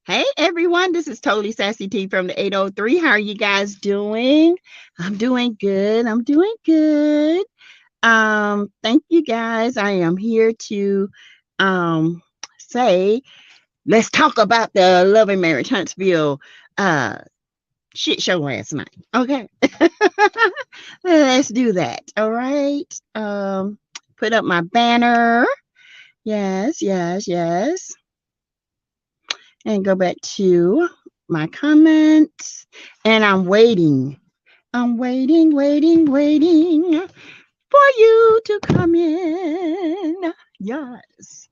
Hey everyone, this is Totally Sassy T from the 803. How are you guys doing? I'm doing good. I'm doing good. Thank you guys. I am here to um say let's talk about the Love and Marriage Huntsville uh shit show last night. Okay. Let's do that. All right. Put up my banner. Yes, yes, yes. And go back to my comments. And I'm waiting. I'm waiting, waiting, waiting for you to come in. Yes.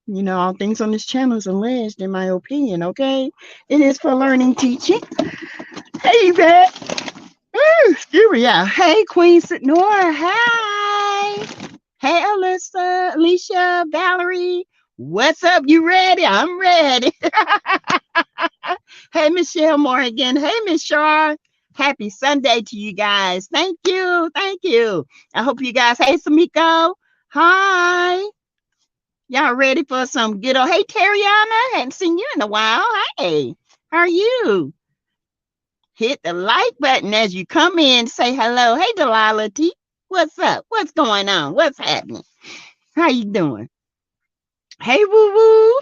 You know, all things on this channel is alleged, in my opinion, okay? It is for learning, teaching. Hey, Yvette. Excuse me, yeah. Hey, Queen Nora. Hi. Hey, Alyssa, Alicia, Valerie. What's up? You ready? I'm ready. Hey, Michelle Morgan. Hey, Miss Shar. Happy Sunday to you guys. Thank you. Thank you. I hope you guys. Hey, Samiko. Hi. Y'all ready for some good old. Hey, Tariana. Hadn't seen you in a while. Hey, how are you? Hit the like button as you come in. Say hello. Hey, Delilah T. What's up? What's going on? What's happening? How you doing? Hey, woo woo.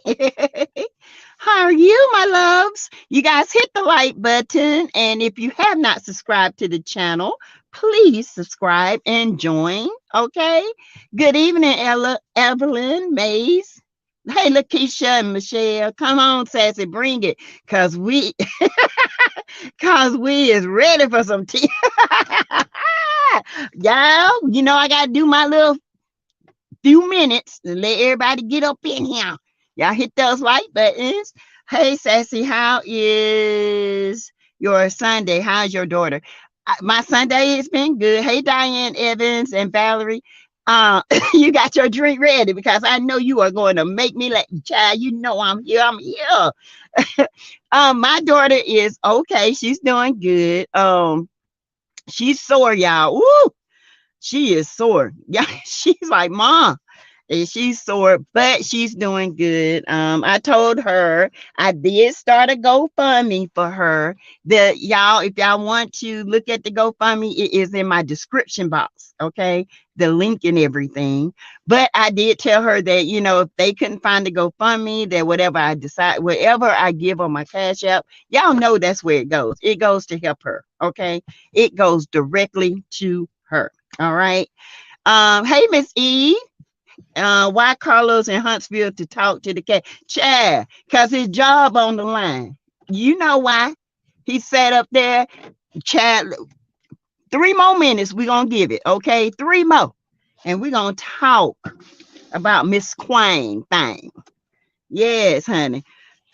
Hey. How are you, my loves? You guys hit the like button. And if you have not subscribed to the channel, please subscribe and join. Okay. Good evening, Evelyn, Mays. Hey, Lakeisha and Michelle. Come on, Sassy, bring it. Cause we is ready for some tea. Y'all, you know I gotta do my little few minutes to let everybody get up in here. Y'all hit those like buttons. Hey, Sassy, how is your Sunday? How's your daughter? My Sunday has been good. Hey, Diane Evans and Valerie. You got your drink ready because I know you are going to make me like child. You know I'm here. I'm here. My daughter is okay. She's doing good. She's sore, y'all. Woo! She is sore. Yeah, she's like, Mom. And she's sore, but she's doing good. I told her I did start a GoFundMe for her. That y'all, if y'all want to look at the GoFundMe, it is in my description box. Okay, the link and everything. But I did tell her that if they couldn't find the GoFundMe, that whatever I decide, whatever I give on my Cash App, y'all know that's where it goes. It goes to help her. Okay, it goes directly to her. All right. Hey, Miss E. Why Carlos in Huntsville to talk to the cat? Chad, because his job on the line. You know why? He sat up there. Chad, 3 more minutes we're going to give it, okay? 3 more. And we're going to talk about Miss Quang thing. Yes, honey.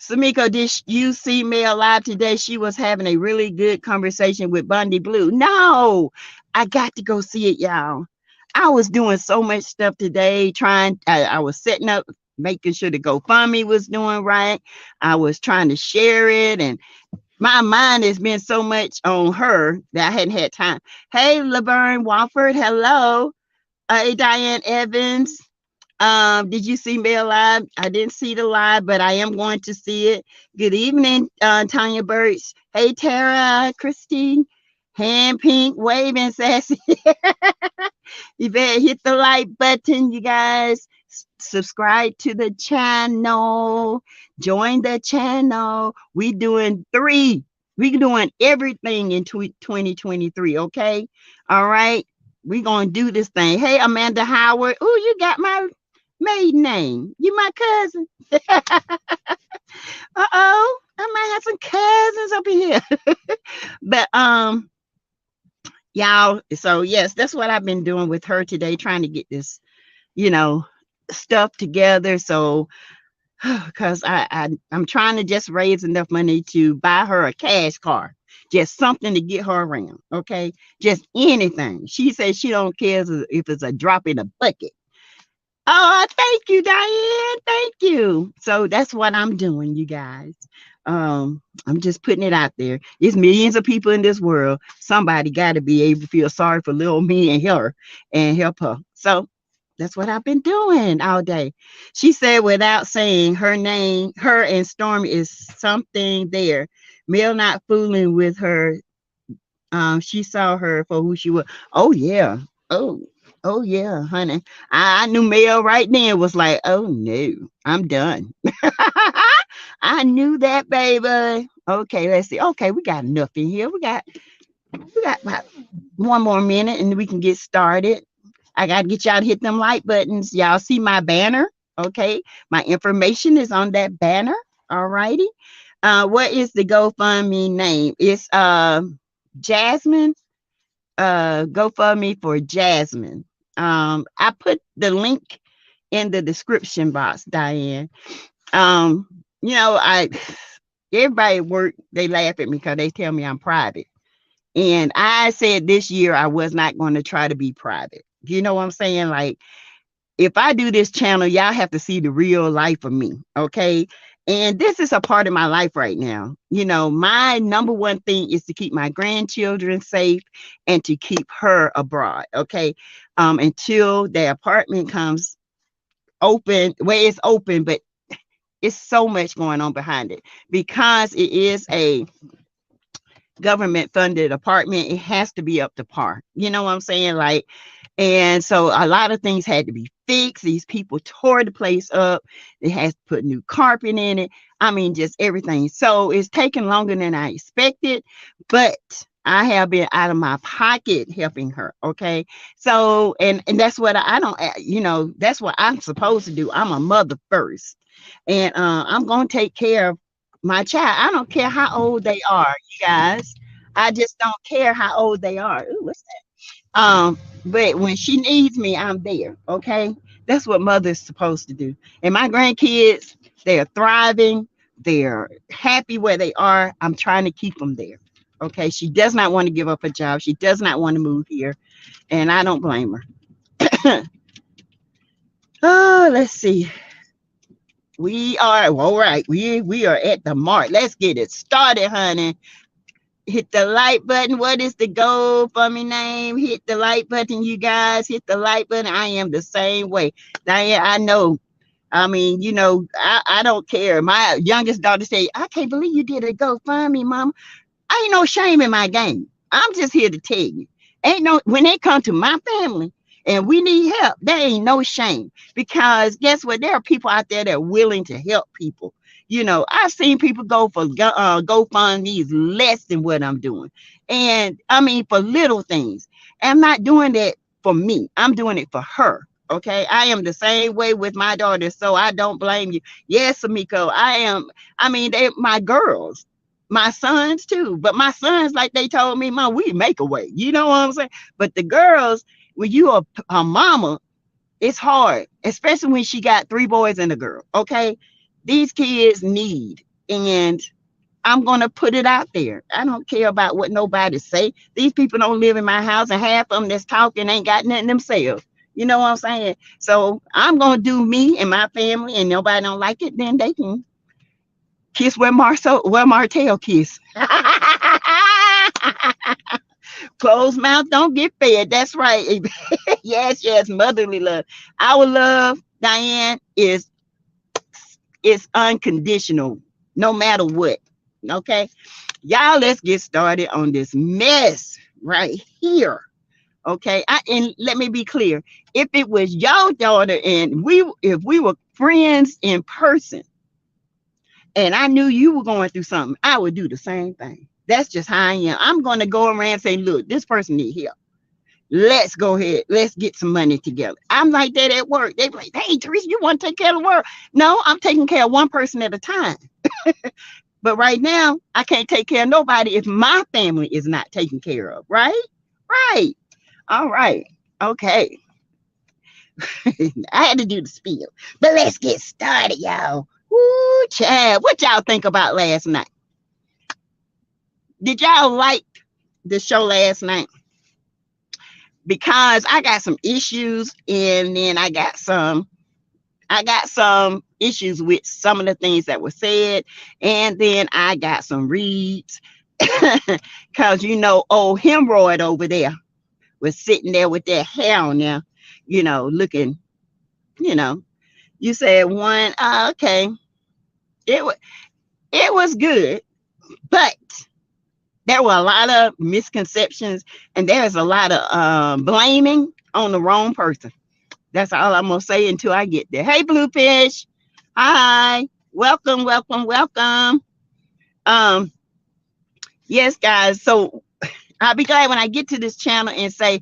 Samiko, did you see Mel live today? She was having a really good conversation with Bundy Blue. No, I got to go see it, y'all. I was doing so much stuff today, I was setting up, making sure the GoFundMe was doing right. I was trying to share it, and my mind has been so much on her that I hadn't had time. Hey, Laverne Wofford, hello. Hey, Diane Evans. Did you see me live? I didn't see the live, but I am going to see it. Good evening, Tanya Birch. Hey, Tara, Christine. Hand pink, waving, sassy. You better hit the like button, you guys. Subscribe to the channel. Join the channel. We doing everything in 2023, okay? All right. We gonna do this thing. Hey, Amanda Howard. Oh, you got my maiden name. You my cousin. Uh-oh. I might have some cousins up in here. But y'all, so yes, that's what I've been doing with her today, trying to get this stuff together. So because I'm trying to just raise enough money to buy her a cash car, just something to get her around. Okay, just anything. She says she don't care if it's a drop in a bucket. Oh, thank you, Diane. Thank you. So that's what I'm doing, you guys. I'm just putting it out there. There's millions of people in this world. Somebody got to be able to feel sorry for little me and her and help her. So That's what I've been doing all day. She said without saying her name, her and Stormy is something there. Mel not fooling with her. She saw her for who she was. Oh yeah. Oh, oh yeah, honey. I knew Mel right then was like, oh no, I'm done. I knew that, baby. Okay, let's see. Okay, we got enough in here. We got about one more minute and we can get started. I gotta get y'all to hit them like buttons. Y'all see my banner? Okay. My information is on that banner. All righty. What is the GoFundMe name? It's Jasmine. GoFundMe for Jasmine. I put the link in the description box, Diane. Um, I everybody at work, they laugh at me because they tell me I'm private. And I said this year I was not going to try to be private. You know what I'm saying? Like, if I do this channel, y'all have to see the real life of me. Okay. And this is a part of my life right now. My number one thing is to keep my grandchildren safe and to keep her abroad. Okay. Until the apartment comes open, where it's open, but it's so much going on behind it because it is a government funded apartment. It has to be up to par. You know what I'm saying? Like, and so a lot of things had to be fixed. These people tore the place up. They had to put new carpet in it. I mean, just everything. So it's taken longer than I expected, but I have been out of my pocket helping her. Okay. So, and that's what I don't, that's what I'm supposed to do. I'm a mother first. And I'm going to take care of my child. I don't care how old they are, you guys. I just don't care how old they are. Ooh, what's that? But when she needs me, I'm there. Okay. That's what mother's supposed to do. And my grandkids, they're thriving. They're happy where they are. I'm trying to keep them there. Okay. She does not want to give up a job. She does not want to move here. And I don't blame her. Oh, let's see. We are all right. We are at the mark. Let's get it started, honey. Hit the like button. What is the GoFundMe name? Hit the like button, you guys. Hit the like button. I am the same way. Diane, I know. I mean, I don't care. My youngest daughter said, I can't believe you did a GoFundMe, Mom. Ain't no shame in my game. I'm just here to tell you. When they come to my family and we need help, there ain't no shame. Because guess what? There are people out there that are willing to help people. I've seen people go for GoFundMe's less than what I'm doing. And I mean, for little things. I'm not doing that for me. I'm doing it for her. Okay. I am the same way with my daughter. So I don't blame you. Yes, Amiko, I am. I mean, they my girls. My sons too, but my sons, like they told me, Mom, we make a way. You know what I'm saying? But the girls, when you are a mama, it's hard, especially when she got 3 boys and a girl. Okay, these kids need, and I'm gonna put it out there. I don't care about what nobody say. These people don't live in my house, and half of them that's talking ain't got nothing themselves. You know what I'm saying? So I'm gonna do me and my family, and nobody don't like it, then they can kiss where Martell kiss. Closed mouth don't get fed. That's right. Yes, motherly love. Our love, Diane, is unconditional, no matter what. Okay, y'all, let's get started on this mess right here. Okay, and let me be clear. If it was your daughter and if we were friends in person, and I knew you were going through something, I would do the same thing. That's just how I am. I'm going to go around and say, look, this person need help. Let's go ahead. Let's get some money together. I'm like that at work. They be like, hey, Teresa, you want to take care of the world? No, I'm taking care of one person at a time. But right now, I can't take care of nobody if my family is not taken care of. Right? Right. All right. Okay. I had to do the spiel. But let's get started, y'all. Woo, Chad, what y'all think about last night? Did y'all like the show last night? Because I got some issues, and then I got some issues with some of the things that were said, and then I got some reads. Because old hemorrhoid over there was sitting there with that hair on there, looking you know, you said one. Okay, it was it was good, but there were a lot of misconceptions, and there's a lot of blaming on the wrong person. That's all I'm gonna say until I get there. Hey, Bluefish. Hi. Welcome, welcome, welcome. Um, yes, guys. So I'll be glad when I get to this channel and say,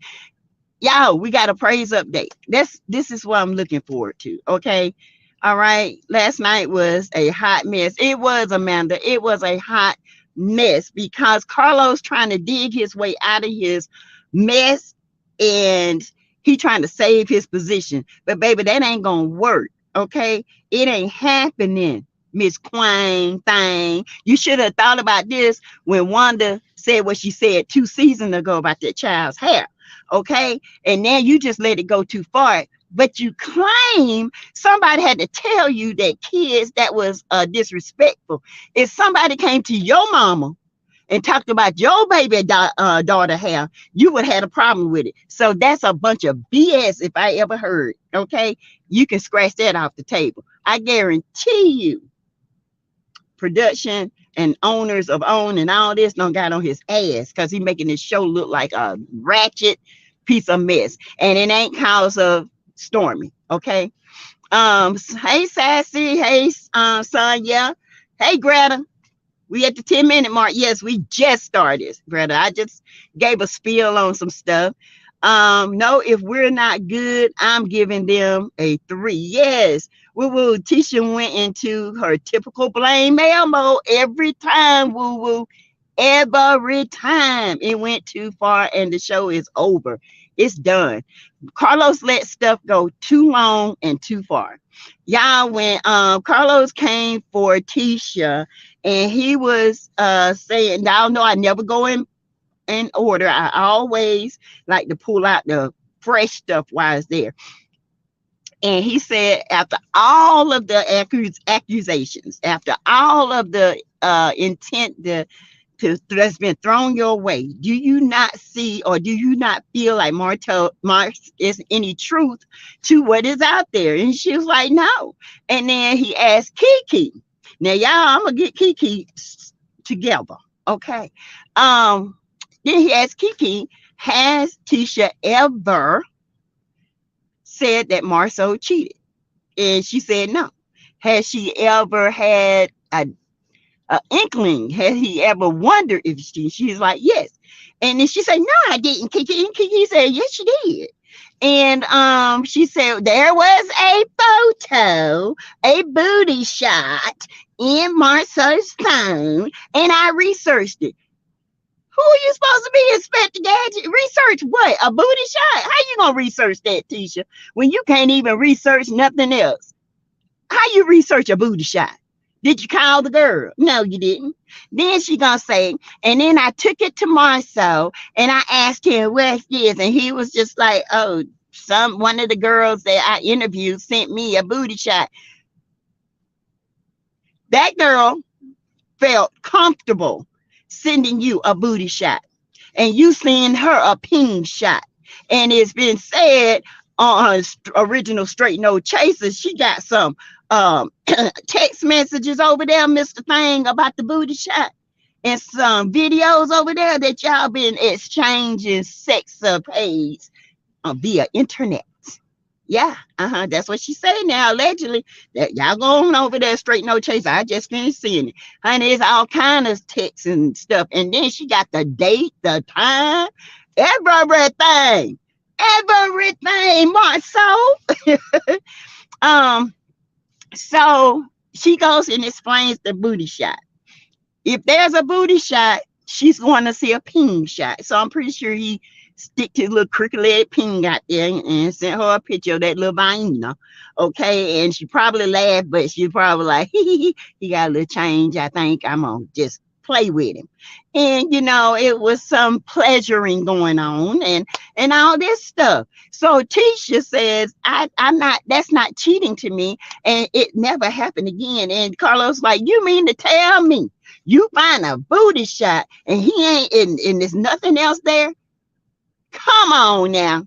yo, we got a praise update. This is what I'm looking forward to. Okay. All right. Last night was a hot mess. It was, Amanda. It was a hot mess because Carlos trying to dig his way out of his mess, and he trying to save his position. But baby, that ain't gonna work. Okay. It ain't happening. Miss Quang thing. You should have thought about this when Wanda said what she said 2 seasons ago about that child's hair. Okay. And now you just let it go too far. But you claim somebody had to tell you that kids that was disrespectful. If somebody came to your mama and talked about your baby daughter hair, you would have had a problem with it. So that's a bunch of BS if I ever heard. Okay. You can scratch that off the table. I guarantee you, production and owners of OWN and all this don't got on his ass because he making this show look like a ratchet piece of mess. And it ain't cause of Stormy. Okay. Hey Sassy. Hey Sonya. Hey Greta. We at the 10-minute mark. Yes, we just started, Greta. I just gave a spiel on some stuff. No, if we're not good, I'm giving them a 3. Yes. Woo woo. Tisha went into her typical blame mail mode every time. Woo woo. Every time it went too far and the show is over. It's done. Carlos let stuff go too long and too far. Y'all, when Carlos came for Tisha and he was saying, y'all know I never go in order. I always like to pull out the fresh stuff while it's there. And he said, after all of the accusations, after all of the intent that's been thrown your way, do you not see or do you not feel like Mark is any truth to what is out there? And she was like, no. And then he asked Kiki. Now, y'all, I'm gonna get Kiki together, okay? Then he asked Kiki, has Tisha ever said that Marceau cheated? And she said no. Has she ever had a inkling? Has he ever wondered if she's like, yes. And then she said, no, I didn't. Kiki, and Kiki said, yes, she did. And she said there was a photo, a booty shot in Marceau's phone, and I researched it. Who are you supposed to be, Inspector Gadget? Research what? A booty shot? How you gonna research that, Tisha, when you can't even research nothing else? How you research a booty shot? Did you call the girl? No, you didn't. Then she gonna say, and then I took it to Marceau and I asked him what's this, and he was just like, oh, one of the girls that I interviewed sent me a booty shot. That girl felt comfortable sending you a booty shot, and you send her a ping shot. And it's been said on original Straight No Chaser, she got some text messages over there, Mr. Thing, about the booty shot, and some videos over there that y'all been exchanging sex pays via internet. Yeah, that's what she said now, allegedly. That y'all go on over there, Straight No Chaser. I just finished seeing it. Honey, it's all kind of texts and stuff. And then she got the date, the time, everything. Everything, Marceau. So she goes and explains the booty shot. If there's a booty shot, she's going to see a ping shot. So I'm pretty sure he stick his little crooked ping out there and sent her a picture of that little vagina. Okay, and she probably laughed, but she probably like, he got a little change. I think I'm gonna just play with him. And you know, it was some pleasuring going on and all this stuff. So Tisha says, I'm not, that's not cheating to me, and it never happened again. And Carlos like, you mean to tell me you find a booty shot and he ain't and there's nothing else there? Come on now.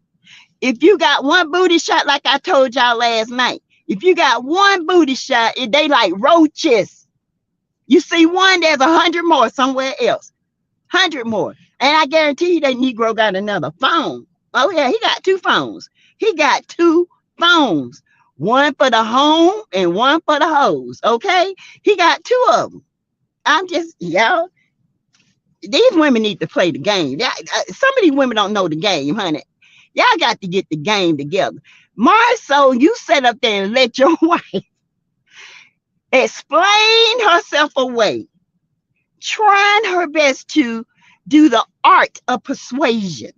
If you got one booty shot, like I told y'all last night, if you got one booty shot, they like roaches. You see one, there's 100 more somewhere else. 100 more. And I guarantee you that Negro got another phone. Oh, yeah, he got 2 phones. He got 2 phones. One for the home and one for the hoes. Okay? He got 2 of them. I'm just, y'all, these women need to play the game. Some of these women don't know the game, honey. Y'all got to get the game together. Marceau, you sit up there and let your wife explain herself away, trying her best to do the art of persuasion,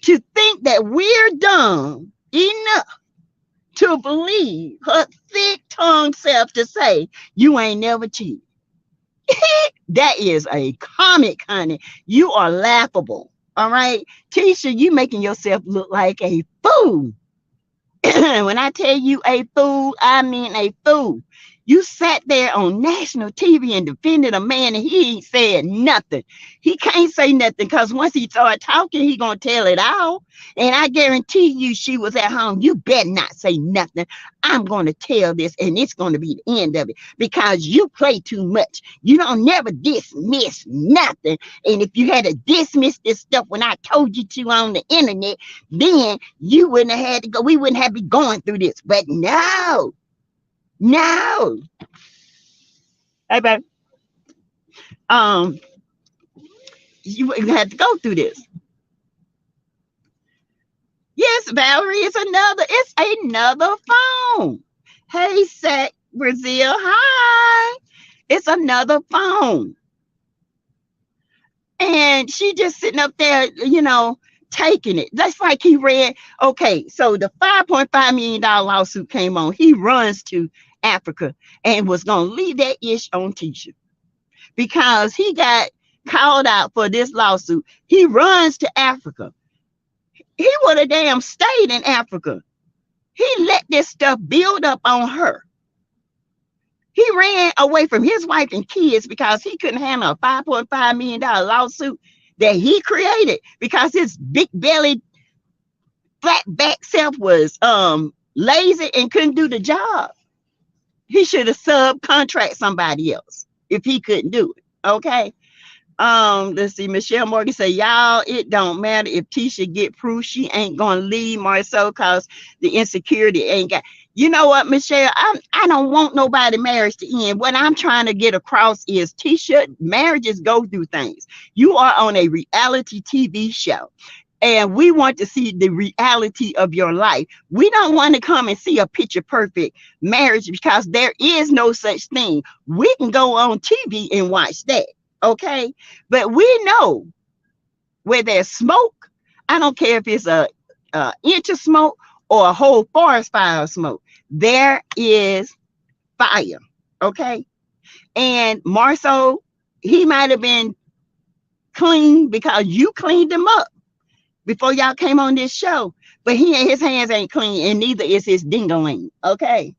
to think that we're dumb enough to believe her thick-tongued self to say, you ain't never cheated. That is a comic, honey. You are laughable. All right. Tisha, you making yourself look like a fool. When I tell you a fool, I mean a fool. You sat there on national TV and defended a man and he ain't said nothing. He can't say nothing because once he started talking, he gonna tell it all. And I guarantee you she was at home. You better not say nothing. I'm gonna tell this and it's gonna be the end of it because you play too much. You don't never dismiss nothing. And if you had to dismiss this stuff when I told you to on the internet, then you wouldn't have had to go. We wouldn't have been going through this. But no. No. Hey, baby. You wouldn't have to go through this. Yes, Valerie, it's another phone. Hey, Sac Brazil. Hi. It's another phone. And she just sitting up there, taking it. That's like he read, okay, so the $5.5 million lawsuit came on. He runs to Africa and was going to leave that ish on Tisha because he got called out for this lawsuit. He runs to Africa. He would have damn stayed in Africa. He let this stuff build up on her. He ran away from his wife and kids because he couldn't handle a $5.5 million lawsuit that he created because his big belly, flat back self was lazy and couldn't do the job. He should have subcontract somebody else if he couldn't do it. Okay. Let's see. Michelle Morgan say, y'all, it don't matter if Tisha get proof. She ain't gonna leave Marceau because the insecurity ain't got. You know what, Michelle? I don't want nobody marriage to end. What I'm trying to get across is Tisha, marriages go through things. You are on a reality TV show. And we want to see the reality of your life. We don't want to come and see a picture perfect marriage because there is no such thing. We can go on TV and watch that. Okay. But we know where there's smoke. I don't care if it's a inch of smoke or a whole forest fire of smoke. There is fire. Okay. And Marceau, he might have been clean because you cleaned him up before y'all came on this show, but his hands ain't clean, and neither is his dingaling. Okay,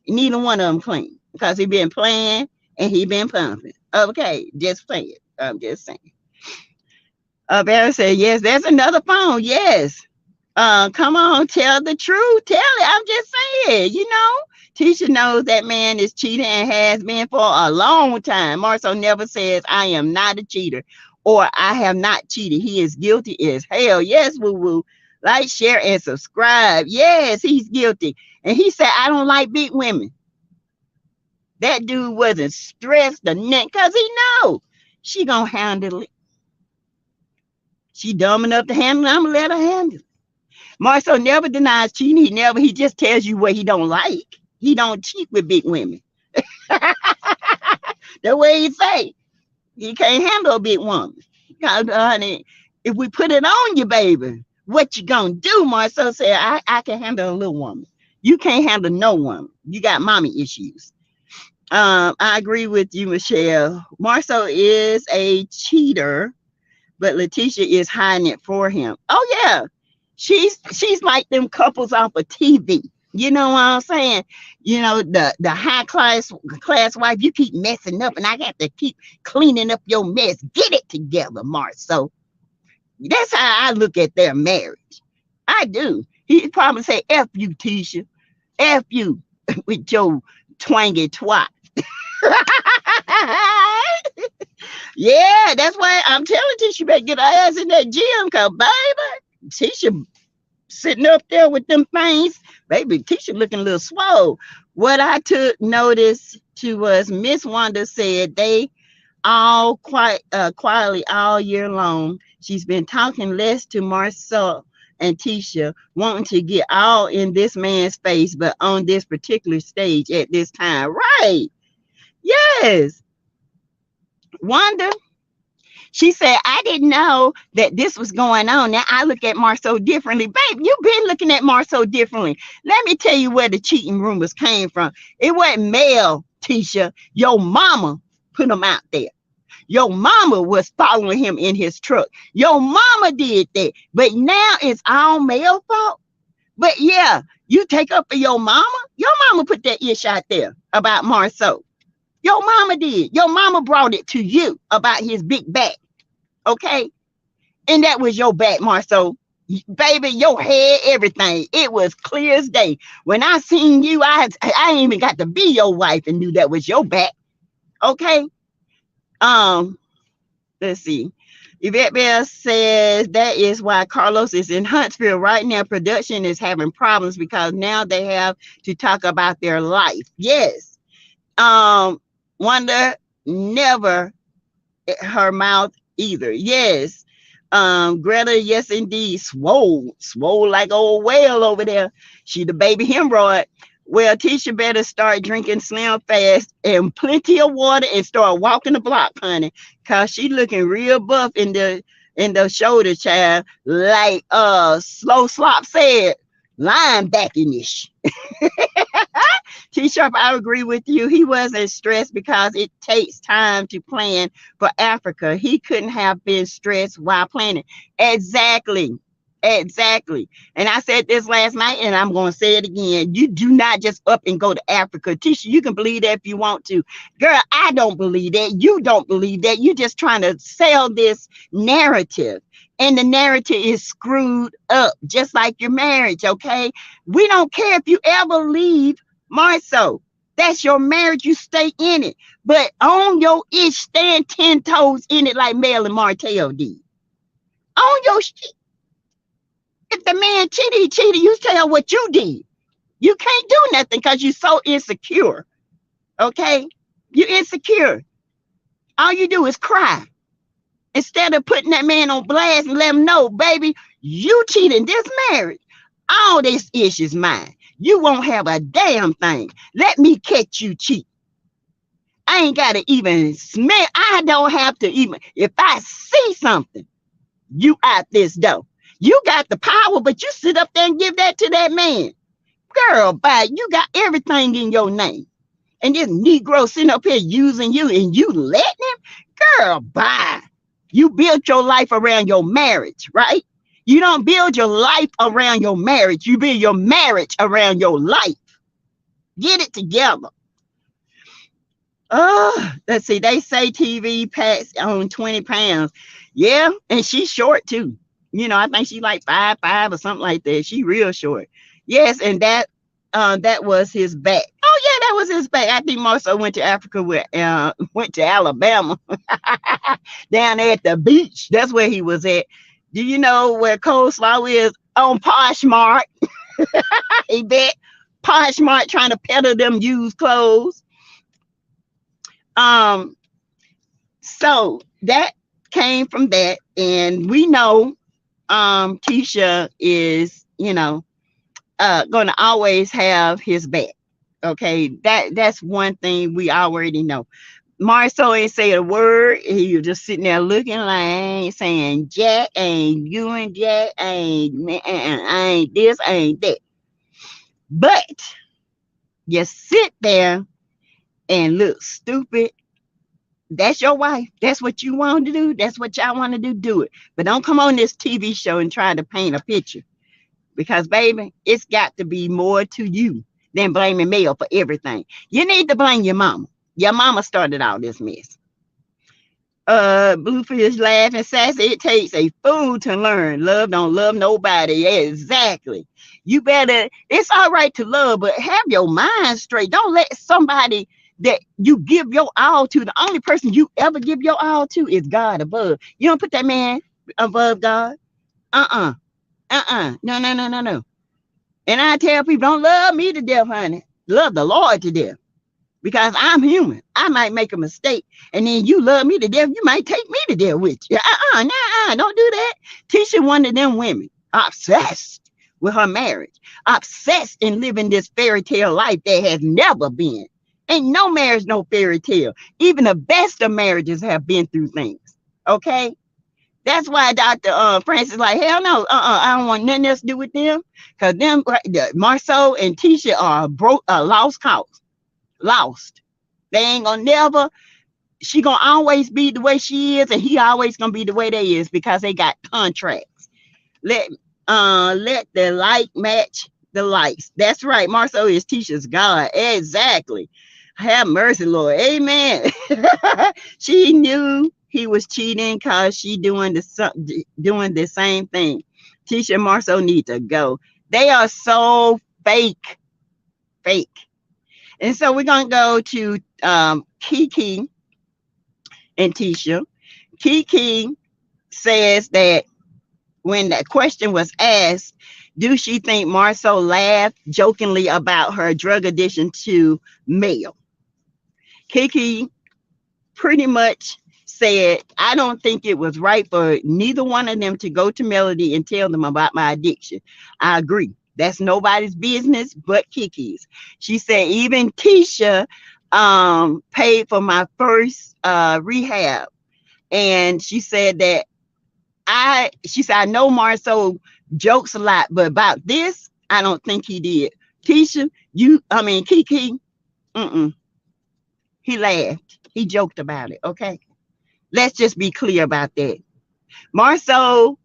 neither one of them clean because he been playing and he been pumping. Okay, just play it. I'm just saying. Barry said, yes, there's another phone. Yes. Come on, tell the truth. Tell it. I'm just saying, Tisha knows that man is cheating and has been for a long time. Marceau never says, I am not a cheater or I have not cheated. He is guilty as hell. Yes, woo-woo. Like, share, and subscribe. Yes, he's guilty. And he said, I don't like big women. That dude wasn't stressed or nothing because he know she gonna handle it. She dumb enough to handle it. I'm gonna let her handle it. Marceau never denies cheating. He just tells you what he don't like. He don't cheat with big women. The way he say, he can't handle a big woman. Honey, if we put it on you, baby, what you gonna do? Marceau said, I can handle a little woman. You can't handle no woman. You got mommy issues. I agree with you, Michelle. Marceau is a cheater, but Letitia is hiding it for him. Oh yeah, she's like them couples off of TV. You know what I'm saying? The high class wife, you keep messing up and I got to keep cleaning up your mess. Get it together, Marceau. That's how I look at their marriage. I do. He probably say, F you, Tisha. F you with your twangy twat. Yeah, that's why I'm telling Tisha better get her ass in that gym, cause baby, Tisha sitting up there with them things. Baby, Tisha looking a little swole. What I took notice to was Miss Wanda said they all quietly all year long. She's been talking less to Marcel and Tisha, wanting to get all in this man's face, but on this particular stage at this time. Right. Yes. Wanda, she said, I didn't know that this was going on. Now I look at Marceau differently. Babe, you've been looking at Marceau differently. Let me tell you where the cheating rumors came from. It wasn't Mel, Tisha. Your mama put them out there. Your mama was following him in his truck. Your mama did that. But now it's all Mel fault. But yeah, you take up for your mama. Your mama put that ish out there about Marceau. Your mama did. Your mama brought it to you about his big back. Okay? And that was your back, Marceau. Baby, your head, everything. It was clear as day. When I seen you, I ain't even got to be your wife and knew that was your back. Okay? Let's see. Yvette Bell says that is why Carlos is in Huntsville right now. Production is having problems because now they have to talk about their life. Yes. Wanda never her mouth either. Yes. Greta, yes indeed, swole like old whale over there. She the baby hemorrhoid. Well, Tisha better start drinking Slim Fast and plenty of water and start walking the block, honey, cause she looking real buff in the shoulder, child. Like Slow Slop said, linebacking-ish. T-Sharp, I agree with you. He wasn't stressed because it takes time to plan for Africa. He couldn't have been stressed while planning. Exactly. And I said this last night, and I'm going to say it again. You do not just up and go to Africa. Tisha, you can believe that if you want to. Girl, I don't believe that. You don't believe that. You're just trying to sell this narrative. And the narrative is screwed up, just like your marriage, okay? We don't care if you ever leave Marceau. That's your marriage. You stay in it. But on your ish, stand 10 toes in it like Mel and Martell did. On your shit. If the man cheated, he cheated. You tell what you did. You can't do nothing because you're so insecure. Okay? You're insecure. All you do is cry. Instead of putting that man on blast and let him know, baby, you cheated this marriage. All this ish is mine. You won't have a damn thing. Let me catch you cheat. I ain't got to even smell. I don't have to even. If I see something, you out this door. You got the power, but you sit up there and give that to that man. Girl, bye. You got everything in your name. And this Negro sitting up here using you and you letting him? Girl, bye. You built your life around your marriage, right? You don't build your life around your marriage. You build your marriage around your life. Get it together. Let's see. They say TV packs on 20 pounds. Yeah, and she's short too. You know, I think she like 5'5" or something like that. She real short. Yes, and that was his back. Oh yeah, that was his back. I think Marceau went to Africa with went to Alabama. Down there at the beach. That's where he was at. Do you know where Coleslaw is? On Poshmark. He bet Poshmark trying to peddle them used clothes. So that came from that, and we know Tisha is, you know, gonna always have his back. Okay, that's one thing we already know. Marceau ain't say a word. He was just sitting there looking like, ain't saying jack, ain't you and jack, ain't this, ain't that. But you sit there and look stupid. That's your wife. That's what you want to do. That's what y'all want to do. Do it. But don't come on this TV show and try to paint a picture. Because, baby, it's got to be more to you than blaming Mel for everything. You need to blame your mama. Your mama started all this mess. Bluefish laughing sassy. It takes a fool to learn. Love don't love nobody. Yeah, exactly. You better. It's all right to love, but have your mind straight. Don't let somebody that you give your all to. The only person you ever give your all to is God above. You don't put that man above God. Uh-uh. Uh-uh. No, no, no, no, no. And I tell people, don't love me to death, honey. Love the Lord to death. Because I'm human. I might make a mistake. And then you love me to death. You might take me to death with you. Nah, don't do that. Tisha, one of them women, obsessed with her marriage, obsessed in living this fairy tale life that has never been. Ain't no marriage, no fairy tale. Even the best of marriages have been through things. Okay? That's why Dr. Francis like, hell no, I don't want nothing else to do with them. Because them, Marceau and Tisha are broke, lost cause. Lost. They ain't gonna never, she gonna always be the way she is, and he always gonna be the way they is because they got contracts. Let the light match the lights. That's right. Marceau is Tisha's God. Exactly. Have mercy, Lord. Amen. She knew he was cheating because she doing the same thing. Tisha and Marceau need to go. They are so fake. And so we're going to go to Kiki and Tisha. Kiki says that when that question was asked, do she think Marceau laughed jokingly about her drug addiction to Mel? Kiki pretty much said, I don't think it was right for neither one of them to go to Melody and tell them about my addiction. I agree. That's nobody's business but Kiki's. She said even Tisha paid for my first rehab. And she said that I know Marceau jokes a lot, but about this, I don't think he did. Tisha, Kiki, he laughed. He joked about it, okay? Let's just be clear about that. Marceau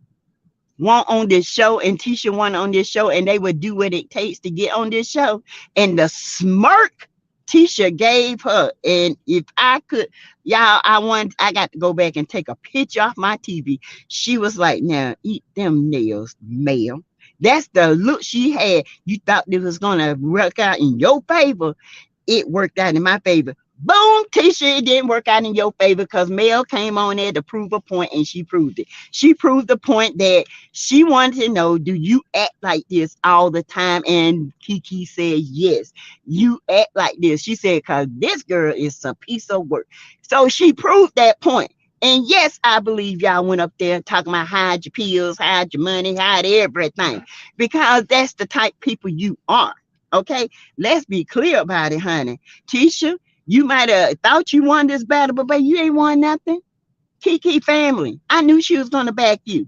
want on this show and Tisha want on this show, and they would do what it takes to get on this show. And the smirk Tisha gave her, and if I could, y'all, I got to go back and take a picture off my TV. She was like, now eat them nails, Mel. That's the look she had. You thought this was gonna work out in your favor. It worked out in my favor. Boom, Tisha, it didn't work out in your favor because Mel came on there to prove a point, and she proved it. She proved the point that she wanted to know, do you act like this all the time? And Kiki said, yes, you act like this. She said, because this girl is a piece of work. So she proved that point. And yes, I believe y'all went up there talking about hide your pills, hide your money, hide everything, because that's the type of people you are. Okay, let's be clear about it, honey. Tisha, you might have thought you won this battle, but baby, you ain't won nothing. Kiki family, I knew she was going to back you.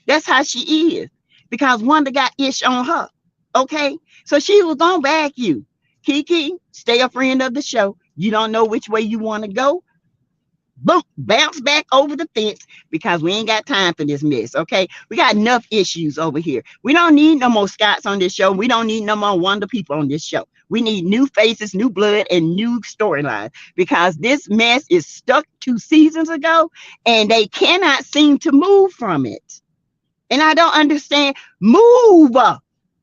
That's how she is, because Wanda got ish on her. Okay, so she was going to back you. Kiki, stay a friend of the show. You don't know which way you want to go. Boom, bounce back over the fence, because we ain't got time for this mess. Okay, we got enough issues over here. We don't need no more Scotts on this show. We don't need no more Wonder people on this show. We need new faces, new blood, and new storylines, because this mess is stuck 2 seasons ago and they cannot seem to move from it. And I don't understand. Move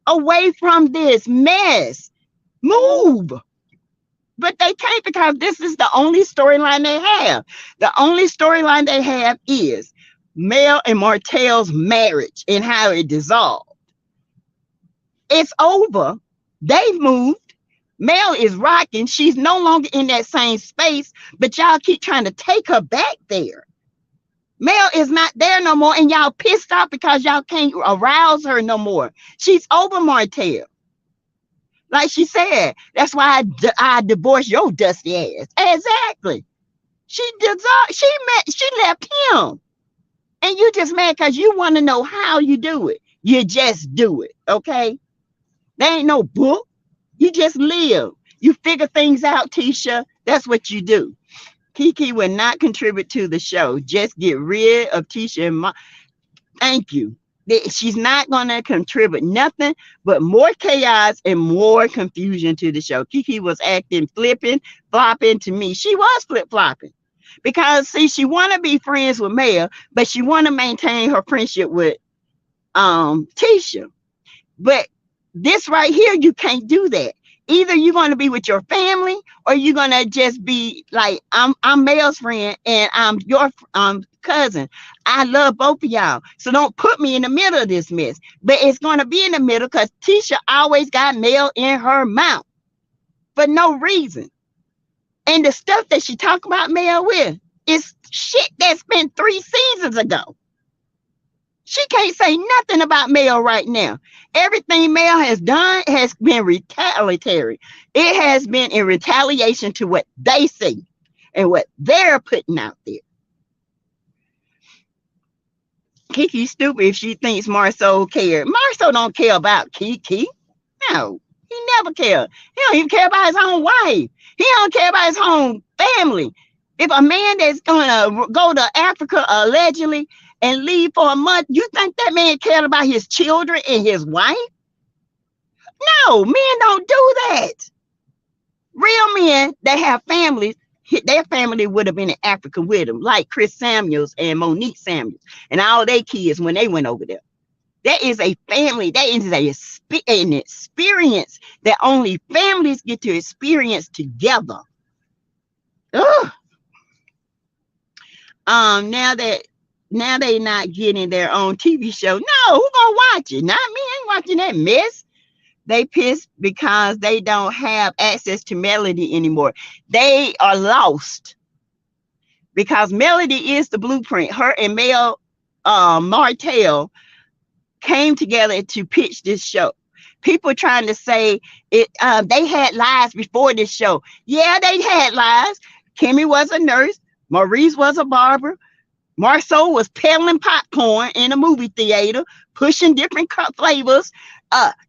away from this mess. Move. But they can't, because this is the only storyline they have. The only storyline they have is Mel and Martell's marriage and how it dissolved. It's over. They've moved. Mel is rocking. She's no longer in that same space, but y'all keep trying to take her back there. Mel is not there no more, and y'all pissed off because y'all can't arouse her no more. She's over Martell. Like she said, that's why I divorced your dusty ass. Exactly. She left him. And you just mad because you want to know how you do it. You just do it, okay? There ain't no book. You just live. You figure things out, Tisha. That's what you do. Kiki will not contribute to the show. Just get rid of Tisha and thank you. She's not going to contribute nothing but more chaos and more confusion to the show. Kiki was acting flipping, flopping to me. She was flip-flopping. Because see, she want to be friends with Mel, but she want to maintain her friendship with Tisha. But this right here, you can't do that. Either you're going to be with your family, or you're going to just be like, I'm Mel's friend and I'm your cousin. I love both of y'all. So don't put me in the middle of this mess. But it's going to be in the middle because Tisha always got Mel in her mouth for no reason. And the stuff that she talk about Mel with is shit that's been 3 seasons ago. She can't say nothing about Mel right now. Everything Mel has done has been retaliatory. It has been in retaliation to what they see and what they're putting out there. Kiki's stupid if she thinks Marceau cared. Marceau don't care about Kiki. No, he never cared. He don't even care about his own wife. He don't care about his own family. If a man that's gonna go to Africa allegedly and leave for a month, you think that man cared about his children and his wife? No, men don't do that. Real men that have families, their family would have been in Africa with them, like Chris Samuels and Monique Samuels and all their kids when they went over there. That is a family. That is an experience that only families get to experience together. Ugh. Now they not getting their own TV show. No, who gonna watch it? Not me. I ain't watching that mess. They pissed because they don't have access to Melody anymore. They are lost because Melody is the blueprint. Her and Mel Martell came together to pitch this show. People trying to say it. They had lives before this show. Yeah, they had lives. Kimmy was a nurse. Maurice was a barber. Marceau was peddling popcorn in a movie theater, pushing different flavors.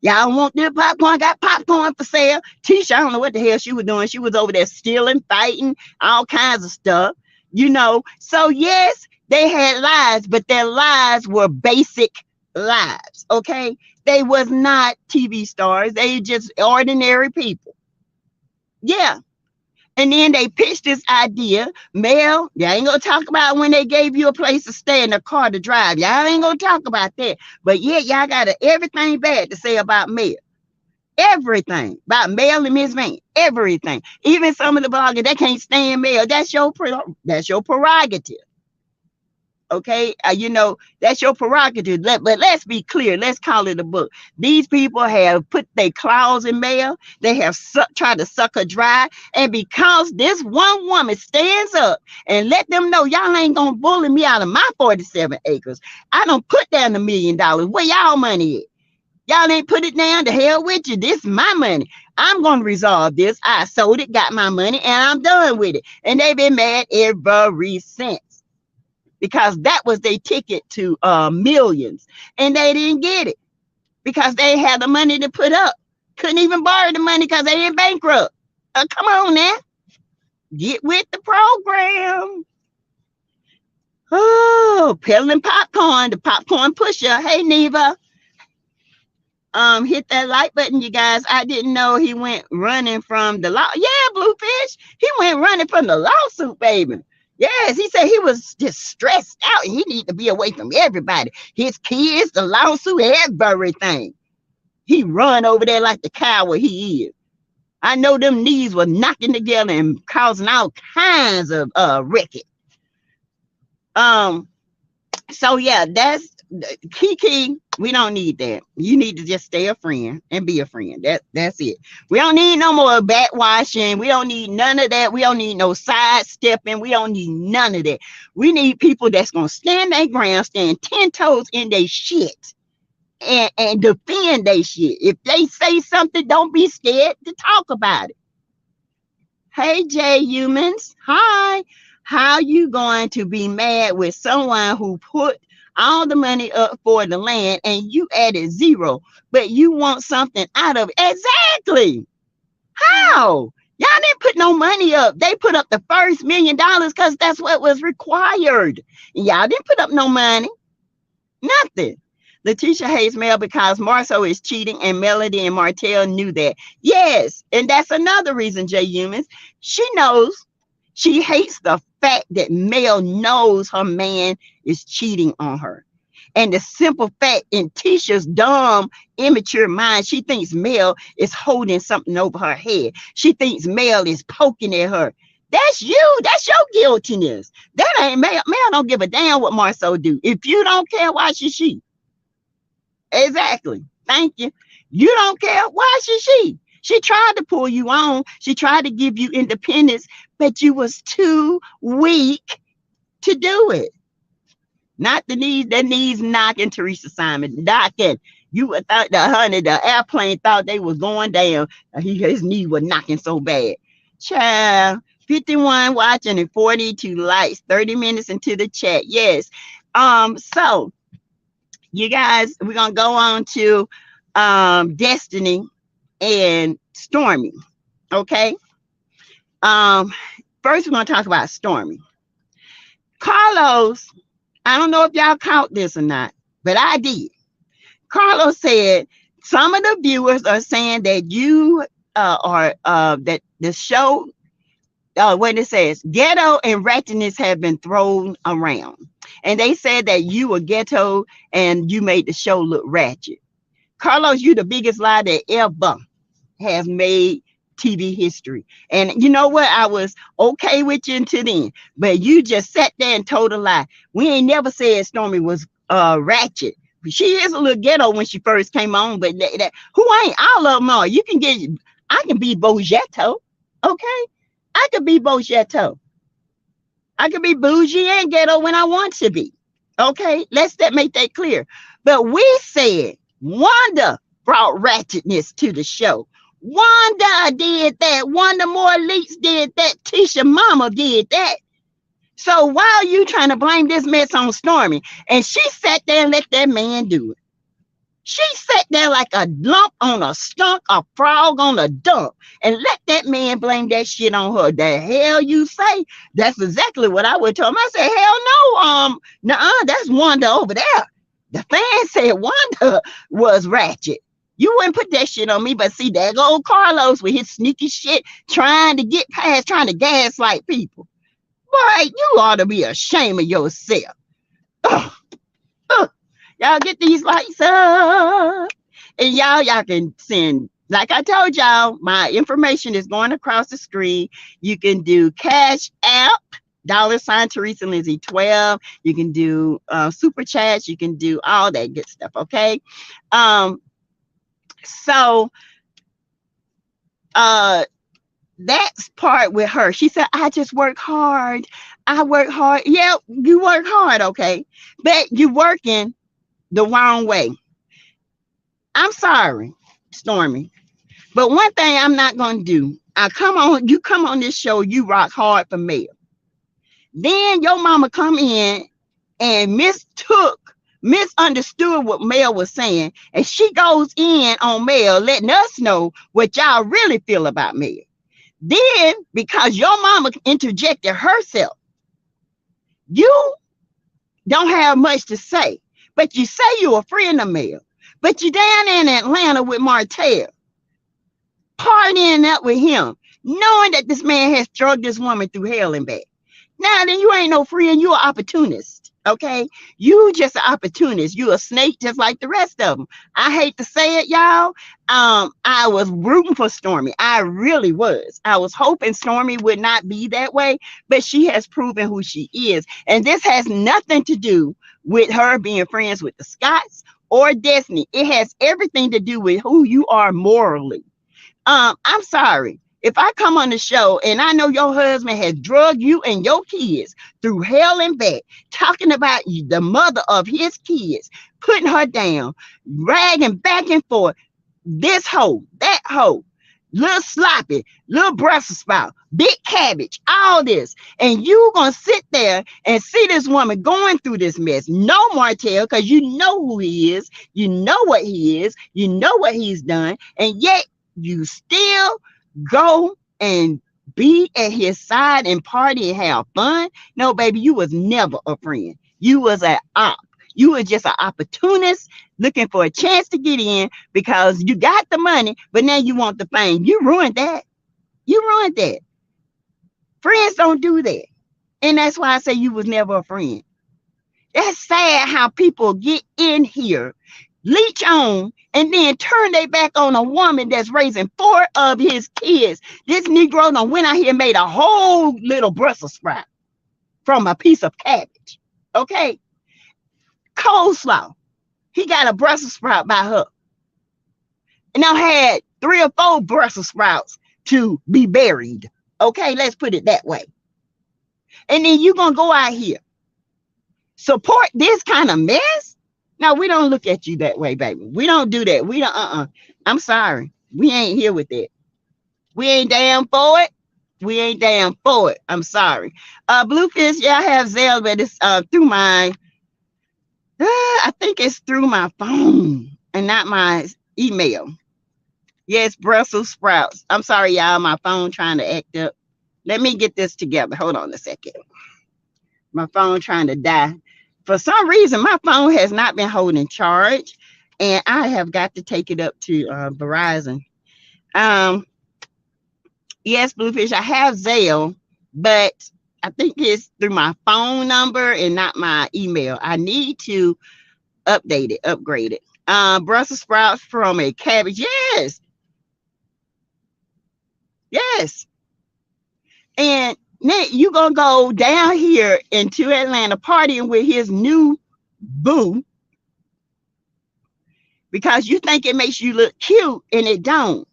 Y'all want this popcorn? Got popcorn for sale. Tisha, I don't know what the hell she was doing. She was over there stealing, fighting, all kinds of stuff. You know, so yes, they had lives, but their lives were basic lives. Okay, they was not TV stars. They just ordinary people. Yeah. And then they pitched this idea. Mel, y'all ain't gonna talk about when they gave you a place to stay and a car to drive. Y'all ain't gonna talk about that. But yeah, y'all got everything bad to say about Mel. Everything about Mel and Miss Van. Everything. Even some of the bloggers that can't stand Mel. That's your prerogative. Okay, you know, that's your prerogative. But let's be clear. Let's call it a book. These people have put their claws in Mel. They have tried to suck her dry. And because this one woman stands up and let them know, y'all ain't going to bully me out of my 47 acres. I don't put down $1 million. Where y'all money at? Y'all ain't put it down. To hell with you. This is my money. I'm going to resolve this. I sold it, got my money, and I'm done with it. And they've been mad ever since. Because that was their ticket to millions. And they didn't get it. Because they had the money to put up. Couldn't even borrow the money because they ain't bankrupt. Come on now. Get with the program. Oh, peddling popcorn. The popcorn pusher. Hey, Neva. Hit that like button, you guys. I didn't know he went running from the law. Yeah, Bluefish. He went running from the lawsuit, baby. Yes, he said he was just stressed out and he needed to be away from everybody. His kids, the lawsuit, everything. He run over there like the coward he is. I know them knees were knocking together and causing all kinds of wreckage. So yeah, that's Kiki. We don't need that. You need to just stay a friend and be a friend. That's it. We don't need no more backwashing. We don't need none of that. We don't need no sidestepping. We don't need none of that. We need people that's gonna stand their ground, stand 10 toes in their shit, and defend their shit. If they say something, don't be scared to talk about it. Hey, J Humans. Hi. How you going to be mad with someone who put all the money up for the land and you added zero, but you want something out of it? Exactly. How? Y'all didn't put no money up. They put up the first $1 million because that's what was required. Y'all didn't put up no money. Nothing. Letitia hates Mel because Marceau is cheating and Melody and Martell knew that. Yes, and that's another reason, J Humans. She knows. She hates the fact that Mel knows her man is cheating on her. And the simple fact in Tisha's dumb, immature mind, she thinks Mel is holding something over her head. She thinks Mel is poking at her. That's you. That's your guiltiness. That ain't Mel. Mel don't give a damn what Marceau do. If you don't care, why should she? Exactly. Thank you. You don't care. Why should she? She tried to pull you on. She tried to give you independence, but you was too weak to do it. Not the knees, that knees knocking, Teresa Simon, knocking. You would thought the airplane thought they was going down. His knee was knocking so bad. Child, 51 watching and 42 likes, 30 minutes into the chat. Yes. So you guys, we're gonna go on to Destiny and Stormy. Okay. First we're gonna talk about Stormy. Carlos, I don't know if y'all caught this or not, but I did. Carlos said some of the viewers are saying that you are that the show when it says ghetto and ratchetness have been thrown around, and they said that you were ghetto and you made the show look ratchet. Carlos, you the biggest lie that ever has made TV history. And you know what? I was okay with you until then, but you just sat there and told a lie. We ain't never said Stormy was ratchet. She is a little ghetto when she first came on, but who ain't? All of them are. You can get, I can be Bogetto, okay? I could be Bogetto. I could be bougie and ghetto when I want to be, okay? Let's make that clear. But we said Wanda brought ratchetness to the show. Wanda did that. Wanda Moore Leaks did that. Tisha Mama did that. So why are you trying to blame this mess on Stormy? And she sat there and let that man do it. She sat there like a lump on a skunk, a frog on a dump, and let that man blame that shit on her. The hell you say? That's exactly what I would tell him. I said, hell no, that's Wanda over there. The fan said Wanda was ratchet. You wouldn't put that shit on me, but see, there go Carlos with his sneaky shit, trying to get past, trying to gaslight people. Boy, you ought to be ashamed of yourself. Y'all get these lights up. And y'all can send, like I told y'all, my information is going across the screen. You can do Cash App, $ Teresa Lindsay 12. You can do super chats. You can do all that good stuff, okay? So that's part with her. She said, I just work hard. I work hard. Yeah, you work hard, okay? But you're working the wrong way. I'm sorry, Stormy. But one thing I'm not going to do, you come on this show, you rock hard for Mel. Then your mama come in and misunderstood what Mel was saying. And she goes in on Mel, letting us know what y'all really feel about Mel. Then, because your mama interjected herself, you don't have much to say. But you say you're a friend of Mel. But you're down in Atlanta with Martell, partying up with him, knowing that this man has drugged this woman through hell and back. Now, then you ain't no friend. You're an opportunist, okay? You just an opportunist. You a snake just like the rest of them. I hate to say it, y'all. I was rooting for Stormy. I really was. I was hoping Stormy would not be that way, but she has proven who she is. And this has nothing to do with her being friends with the Scotts or Destiny. It has everything to do with who you are morally. I'm sorry. If I come on the show and I know your husband has drugged you and your kids through hell and back, talking about the mother of his kids, putting her down, ragging back and forth, this hoe, that hoe, little sloppy, little Brussels sprout, big cabbage, all this, and you gonna sit there and see this woman going through this mess. No, Martell, because you know who he is, you know what he is, you know what he's done, and yet you still go and be at his side and party and have fun. No, baby, you was never a friend. You was an op. You were just an opportunist looking for a chance to get in because you got the money, but now you want the fame. You ruined that. You ruined that. Friends don't do that. And that's why I say you was never a friend. That's sad how people get in here, leech on, and then turn their back on a woman that's raising 4 of his kids. This Negro done went out here and made a whole little Brussels sprout from a piece of cabbage. Okay? Coleslaw. He got a Brussels sprout by her. And now had 3 or 4 Brussels sprouts to be buried. Okay, let's put it that way. And then you're going to go out here, support this kind of mess? No, we don't look at you that way, baby. We don't do that. We don't, I'm sorry. We ain't here with that. We ain't damn for it. We ain't damn for it. I'm sorry. Bluefish, yeah, I have Zelle, but it's through my, I think it's through my phone and not my email. Yes, Brussels sprouts. I'm sorry, y'all. My phone trying to act up. Let me get this together. Hold on a second. My phone trying to die. For some reason, my phone has not been holding charge, and I have got to take it up to Verizon. Yes, Bluefish, I have Zelle, but I think it's through my phone number and not my email. I need to update it, upgrade it. Brussels sprouts from a cabbage. Yes. Yes. And then you gonna go down here into Atlanta partying with his new boo because you think it makes you look cute and it don't.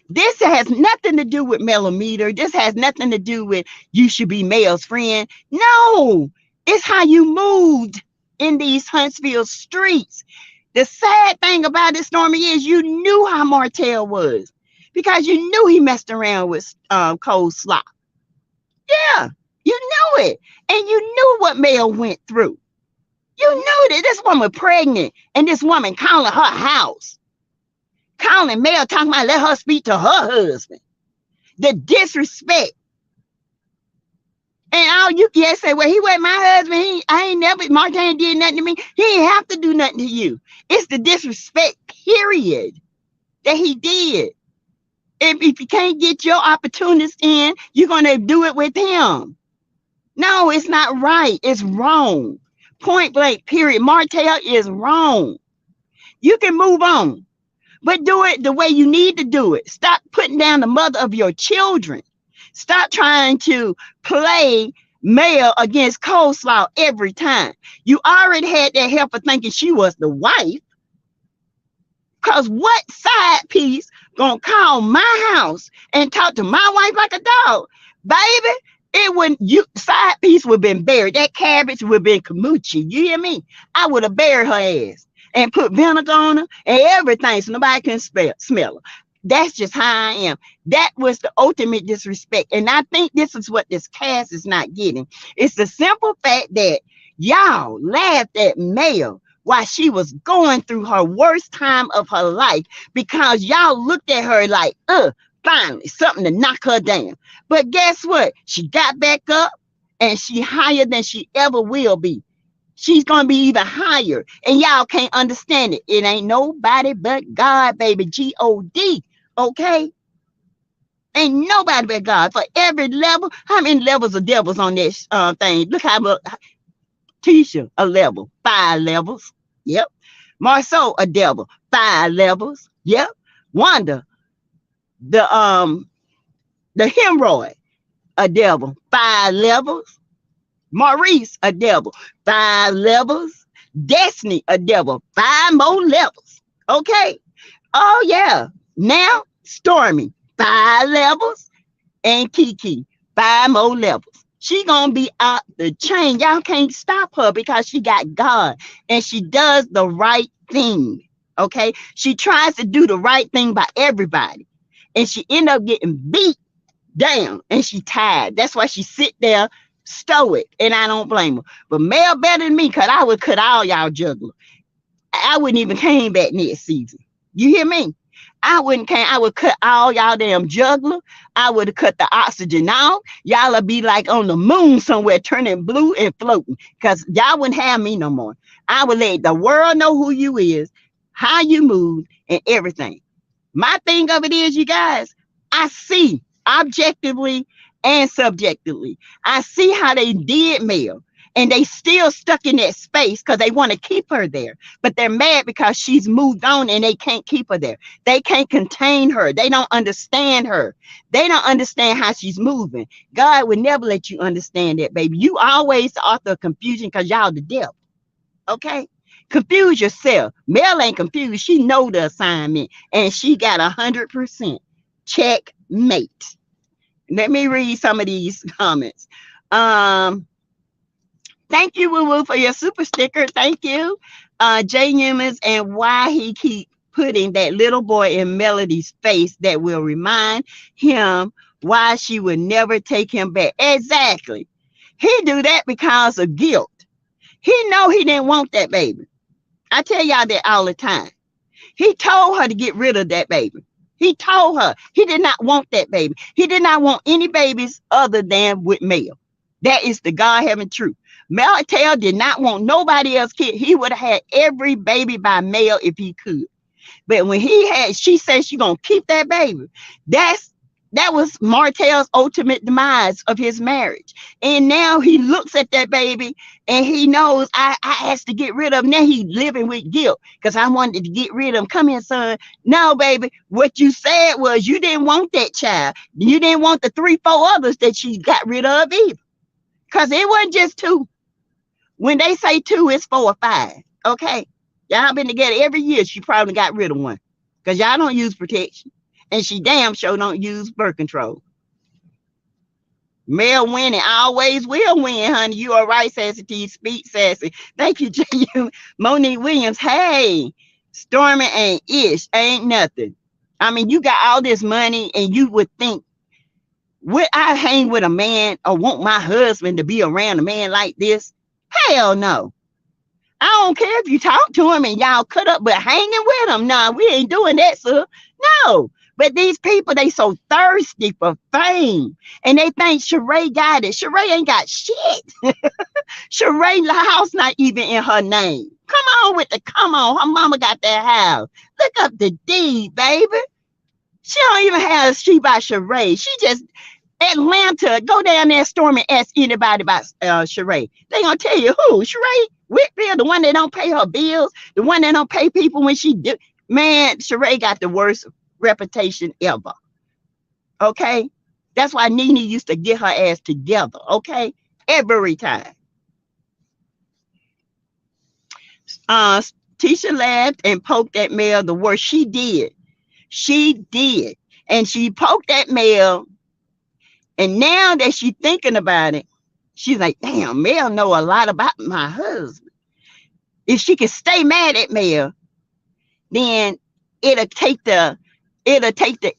This has nothing to do with millimeter. This has nothing to do with you should be male's friend. No, it's how you moved in these Huntsville streets. The sad thing about it, Stormy, is you knew how Martell was because you knew he messed around with coleslaw. Yeah, you knew it. And you knew what Mel went through. You knew that this woman pregnant and this woman calling her house. Calling Mel, talking about let her speak to her husband. The disrespect. And all you can say, well, he wasn't my husband. I ain't never, Martin did nothing to me. He ain't have to do nothing to you. It's the disrespect, period, that he did. If you can't get your opportunities in, you're going to do it with him. No, it's not right. It's wrong. Point blank, period. Martell is wrong. You can move on, but do it the way you need to do it. Stop putting down the mother of your children. Stop trying to play Mel against coleslaw every time. You already had that heifer thinking she was the wife. Because what side piece gonna call my house and talk to my wife like a dog? Baby, it wouldn't, you side piece would have been buried. That cabbage would have been kamuchi. You hear me? I would have buried her ass and put vinegar on her and everything so nobody can smell her. That's just how I am. That was the ultimate disrespect. And I think this is what this cast is not getting. It's the simple fact that y'all laughed at Mel while she was going through her worst time of her life because y'all looked at her like, finally, something to knock her down. But guess what? She got back up and she higher than she ever will be. She's going to be even higher. And y'all can't understand it. It ain't nobody but God, baby. G-O-D. Okay? Ain't nobody but God. For every level, how many levels of devils on this thing? Look how much. Tisha, a level. 5 levels. Yep. Marceau, a devil. 5 levels. Yep. Wanda, the hemorrhoid, a devil. 5 levels. Maurice, a devil. 5 levels. Destiny, a devil. 5 more levels. Okay. Oh yeah. Now Stormy, 5 levels. And Kiki, 5 more levels. She gonna be out the chain. Y'all can't stop her because she got God and she does the right thing. Okay. She tries to do the right thing by everybody. And she end up getting beat down and she tired. That's why she sit there stoic, and I don't blame her. But Mel better than me, because I would cut all y'all juggler. I wouldn't even came back next season. You hear me? I wouldn't came. I would cut all y'all damn juggler. I would have cut the oxygen out. Y'all would be like on the moon somewhere, turning blue and floating, because y'all wouldn't have me no more. I would let the world know who you is, how you move, and everything. My thing of it is, you guys, I see objectively and subjectively. I see how they did Mel, and they still stuck in that space because they want to keep her there. But they're mad because she's moved on and they can't keep her there. They can't contain her. They don't understand her. They don't understand how she's moving. God would never let you understand that, baby. You always the author of confusion because y'all the devil. Okay? Confuse yourself. Mel ain't confused. She know the assignment and she got 100%. Checkmate. Let me read some of these comments. Thank you, Woo Woo, for your super sticker. Thank you. Jay Humans, and why he keep putting that little boy in Melody's face that will remind him why she would never take him back. Exactly. He do that because of guilt. He know he didn't want that baby. I tell y'all that all the time. He told her to get rid of that baby. He told her he did not want that baby. He did not want any babies other than with Mel. That is the God-having truth. Meltel did not want nobody else kid. He would have had every baby by Mel if he could. But when she said she gonna keep that baby. That was Martell's ultimate demise of his marriage. And now he looks at that baby and he knows I has to get rid of him. Now he's living with guilt because I wanted to get rid of him. Come here, son. No, baby. What you said was you didn't want that child. You didn't want the 3, 4 others that she got rid of either. Because it wasn't just 2. When they say 2, it's 4 or 5. Okay. Y'all been together every year. She probably got rid of one. Because y'all don't use protection. And she damn sure don't use birth control. Mel winning always will win, honey. You are right, Sassy T. Speak, Sassy. Thank you, J.U. Monique Williams. Hey, Stormy ain't ish. Ain't nothing. I mean, you got all this money and you would think, would I hang with a man or want my husband to be around a man like this? Hell no. I don't care if you talk to him and y'all cut up, but hanging with him, nah, we ain't doing that, sir. No. But these people, they so thirsty for fame. And they think Sheree got it. Sheree ain't got shit. Sheree house not even in her name. Come on. Her mama got that house. Look up the deed, baby. She don't even have a street by Sheree. She just Atlanta. Go down there, Storm, and ask anybody about Sheree. They gonna tell you who. Sheree Whitfield, the one that don't pay her bills, the one that don't pay people when she do. Man, Sheree got the worst reputation ever. Okay? That's why Nene used to get her ass together. Okay? Every time. Tisha laughed and poked at Mel the worst. She did. And she poked at Mel. And now that she's thinking about it, she's like, damn, Mel know a lot about my husband. If she can stay mad at Mel, then it'll take the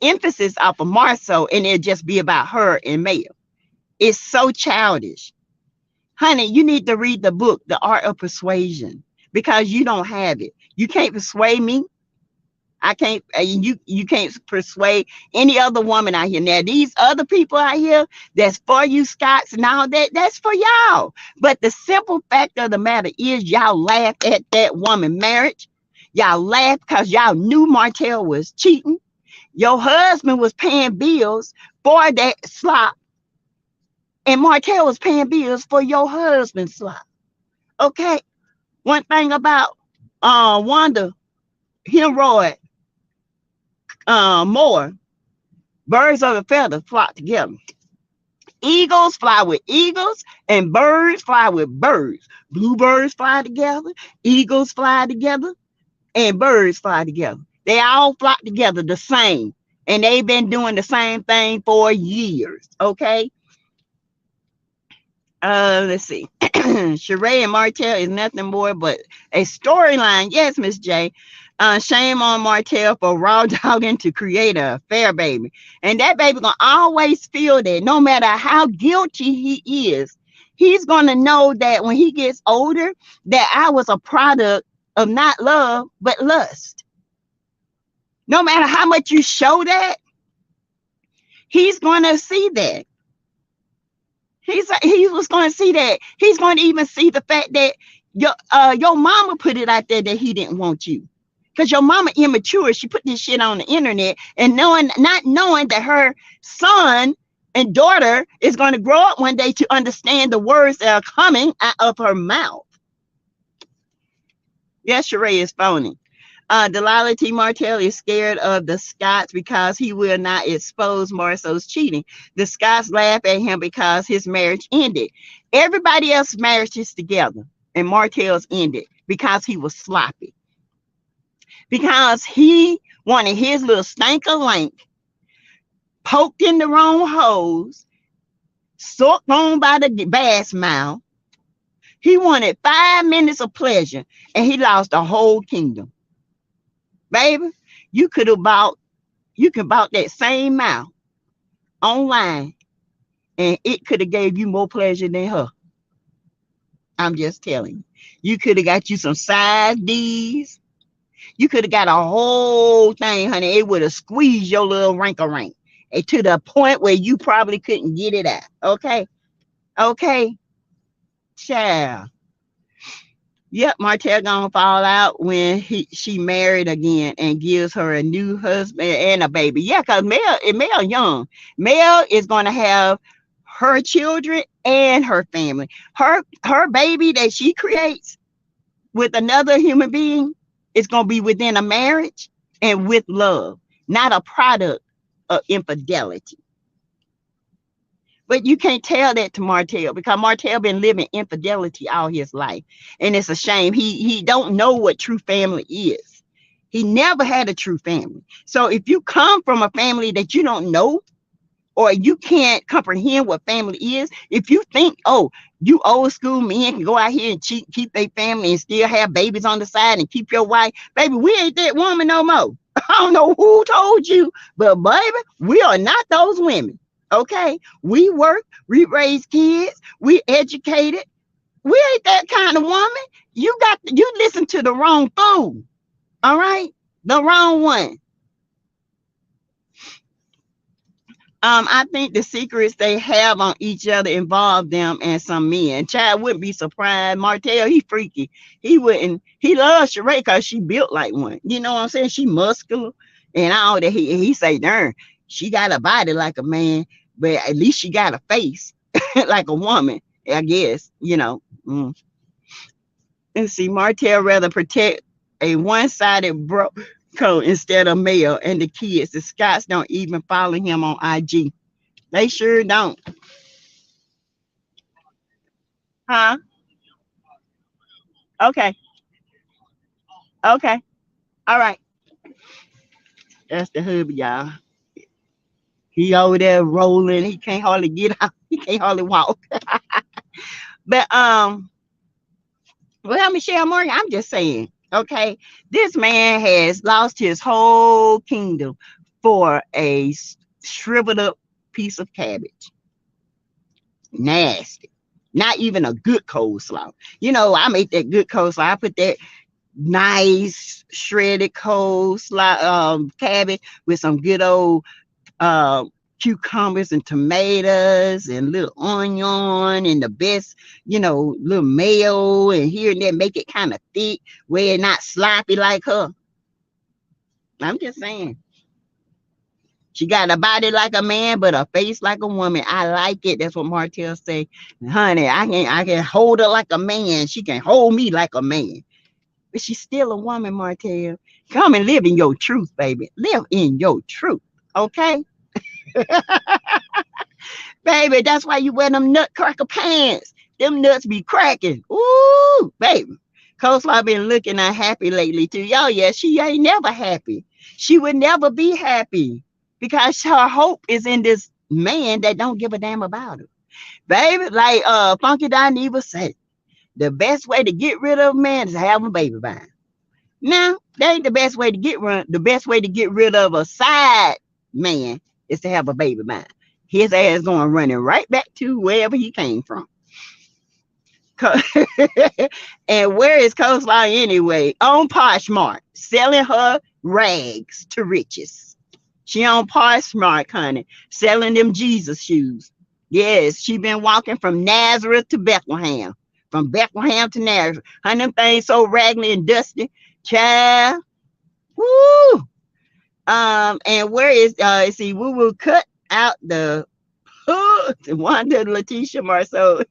emphasis off of Marceau and it'll just be about her and Mel. It's so childish. Honey, you need to read the book, The Art of Persuasion, because you don't have it. You can't persuade me. I can't, you can't persuade any other woman out here. Now, these other people out here, that's for you, Scots, and all that, that's for y'all. But the simple fact of the matter is y'all laughed at that woman marriage. Y'all laughed because y'all knew Martell was cheating. Your husband was paying bills for that slop. And Martell was paying bills for your husband's slop. Okay? One thing about Wanda Hemroyd Moore, birds of a feather flock together. Eagles fly with eagles and birds fly with birds. Bluebirds fly together, eagles fly together, and birds fly together. They all flock together the same. And they've been doing the same thing for years. Okay? Let's see. Sheree and Martell is nothing more but a storyline. Yes, Miss J. Shame on Martell for raw dogging to create a affair, baby. And that baby gonna always feel that no matter how guilty he is, he's gonna know that when he gets older, that I was a product of not love, but lust. No matter how much you show that, he's gonna see that. He was going to see that. He's going to even see the fact that your mama put it out there that he didn't want you. Because your mama immature. She put this shit on the internet and not knowing that her son And daughter is going to grow up one day to understand the words that are coming out of her mouth. Yes, Sheree is phony. Delilah T. Martell is scared of the Scots because he will not expose Marceau's cheating. The Scots laugh at him because his marriage ended. Everybody else's marriage is together, and Martell's ended because he was sloppy. Because he wanted his little stanker link poked in the wrong holes, sucked on by the bass mouth. He wanted 5 minutes of pleasure, and he lost the whole kingdom. Baby, you could buy that same mouth online, and it could have gave you more pleasure than her. I'm just telling you. You could have got you some size D's. You could have got a whole thing, honey. It would have squeezed your little rank and to the point where you probably couldn't get it out. Okay? Okay? Child. Yep, Martell gonna fall out when she married again and gives her a new husband and a baby. Yeah, because Mel young. Mel is gonna have her children and her family. Her baby that she creates with another human being is gonna be within a marriage and with love, not a product of infidelity. But you can't tell that to Martell because Martell been living infidelity all his life. And it's a shame. He don't know what true family is. He never had a true family. So if you come from a family that you don't know, or you can't comprehend what family is, if you think, oh, you old school men can go out here and cheat, keep their family and still have babies on the side and keep your wife, baby, we ain't that woman no more. I don't know who told you, but baby, we are not those women. Okay, we work, we raise kids, we educated. We ain't that kind of woman. You listen to the wrong fool. All right, the wrong one. I think the secrets they have on each other involve them and some men. Child wouldn't be surprised. Martell, he freaky. He wouldn't. He loves Sheree because she built like one. You know what I'm saying? She muscular and all that. He say, darn, she got a body like a man, but at least she got a face like a woman, I guess, you know. And see, Martell rather protect a one-sided bro code instead of Mel and the kids. The Scots don't even follow him on IG. They sure don't. Huh? Okay. Okay. All right. That's the hubby, y'all. He over there rolling. He can't hardly get out. He can't hardly walk. But well, Michelle Morgan, I'm just saying, okay, this man has lost his whole kingdom for a shriveled up piece of cabbage. Nasty. Not even a good coleslaw. You know, I make that good coleslaw. I put that nice shredded coleslaw cabbage with some good old cucumbers and tomatoes and little onion and the best, you know, little mayo and here and there, make it kind of thick where it's not sloppy like her. I'm just saying. She got a body like a man, but a face like a woman. I like it. That's what Martell say. Honey, I can hold her like a man. She can hold me like a man. But she's still a woman, Martell. Come and live in your truth, baby. Live in your truth. Okay? Baby, that's why you wear them nutcracker pants. Them nuts be cracking. Ooh, baby. Coleslaw been looking unhappy lately too. Y'all, yeah, she ain't never happy. She would never be happy because her hope is in this man that don't give a damn about her. Baby, like Funky Dineva said, the best way to get rid of a man is to have a baby by him. Now, that ain't the best way to get rid. The best way to get rid of a side man is to have a baby by him. His ass going running right back to wherever he came from. And where is Coleslaw anyway? On Poshmark, selling her rags to riches. She on Poshmark, honey, selling them Jesus shoes. Yes, she been walking from Nazareth to Bethlehem. From Bethlehem to Nazareth. Honey, them things so raggedy and dusty. Child. Woo! And where is see, we will cut out the Wanda, Letitia, Marceau.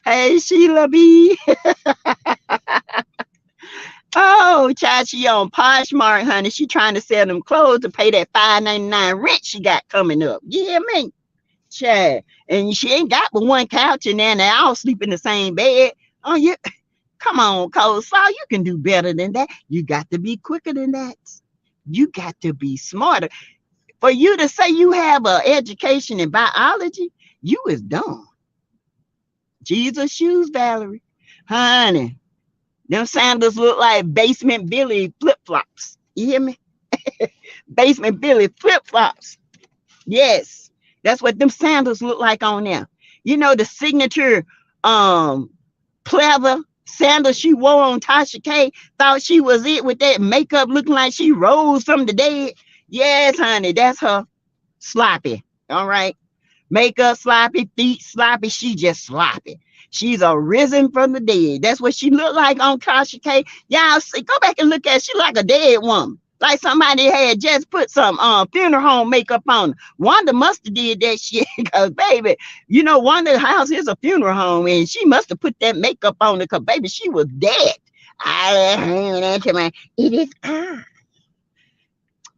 Hey, Sheila B. Oh, child, she on Poshmark, honey. She trying to sell them clothes to pay that $5.99 rent she got coming up. You hear me? Child. And she ain't got but one couch in there, and they all sleep in the same bed. Oh, you come on, Coleslaw. You can do better than that. You got to be quicker than that. You got to be smarter. For you to say you have an education in biology, you is dumb. Jesus shoes, Valerie. Honey, them sandals look like Basement Billy flip-flops. You hear me? Basement Billy flip-flops. Yes. That's what them sandals look like on there. You know the signature pleather sandals she wore on Tasha K, thought she was it with that makeup looking like she rose from the dead. Yes, honey, that's her. Sloppy. All right. Makeup sloppy, feet sloppy. She just sloppy. She's arisen from the dead. That's what she looked like on Tasha K. Y'all see, go back and look at her. She like a dead woman. Like somebody had just put some funeral home makeup on her. Wanda must have did that shit because, baby, you know, Wanda's house is a funeral home, and she must have put that makeup on her because, baby, she was dead. It is I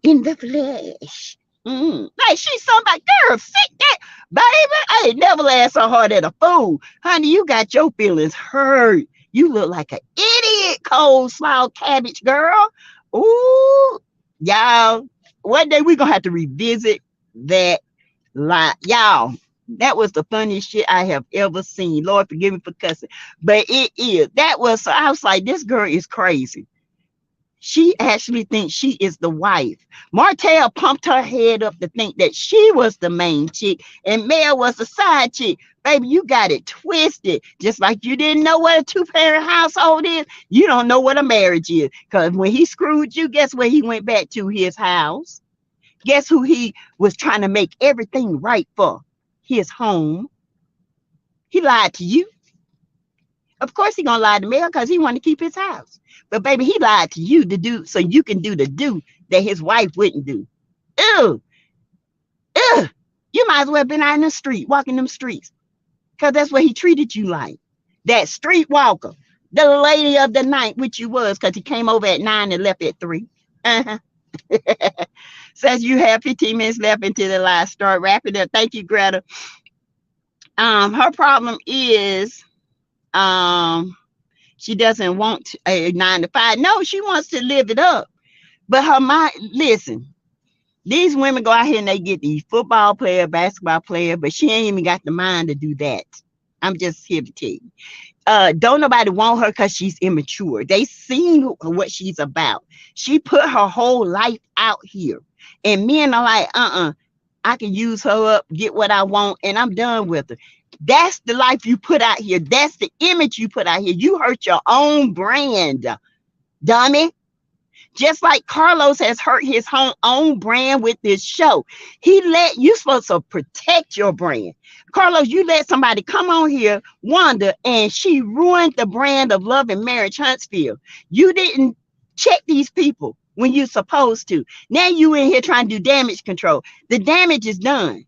in the flesh. Like she's somebody, girl, sick that, baby. I ain't never laughed so hard at a fool. Honey, you got your feelings hurt. You look like an idiot, coleslaw cabbage girl. Ooh, y'all, one day we gonna have to revisit that lie. Y'all, that was the funniest shit I have ever seen. Lord forgive me for cussing, but it is. That was, I was like, this girl is crazy. She actually thinks she is the wife. Martell pumped her head up to think that she was the main chick and Mel was the side chick. Baby, you got it twisted. Just like you didn't know what a two-parent household is, you don't know what a marriage is. Because when he screwed you, guess where he went back to? His house. Guess who he was trying to make everything right for? His home. He lied to you. Of course he gonna lie to Mel because he wanted to keep his house. But baby, he lied to you to do so you can do the do that his wife wouldn't do. Ew. Ew. You might as well have been out in the street, walking them streets. Because that's what he treated you like. That street walker. The lady of the night, which you was, because he came over at 9 and left at 3. Uh-huh. Says you have 15 minutes left until the live start. Wrap it up. Thank you, Greta. Her problem is she doesn't want a 9 to 5. No, she wants to live it up. But her mind, listen, these women go out here and they get these football player, basketball player, but she ain't even got the mind to do that. I'm just here to tell you. Don't nobody want her because she's immature. They seen what she's about. She put her whole life out here. And men are like, I can use her up, get what I want, and I'm done with her. That's the life you put out here. That's the image you put out here. You hurt your own brand, dummy. Just like Carlos has hurt his own brand with this show. You supposed to protect your brand. Carlos, you let somebody come on here, Wanda, and she ruined the brand of Love and Marriage Huntsville. You didn't check these people when you're supposed to. Now you in here trying to do damage control. The damage is done.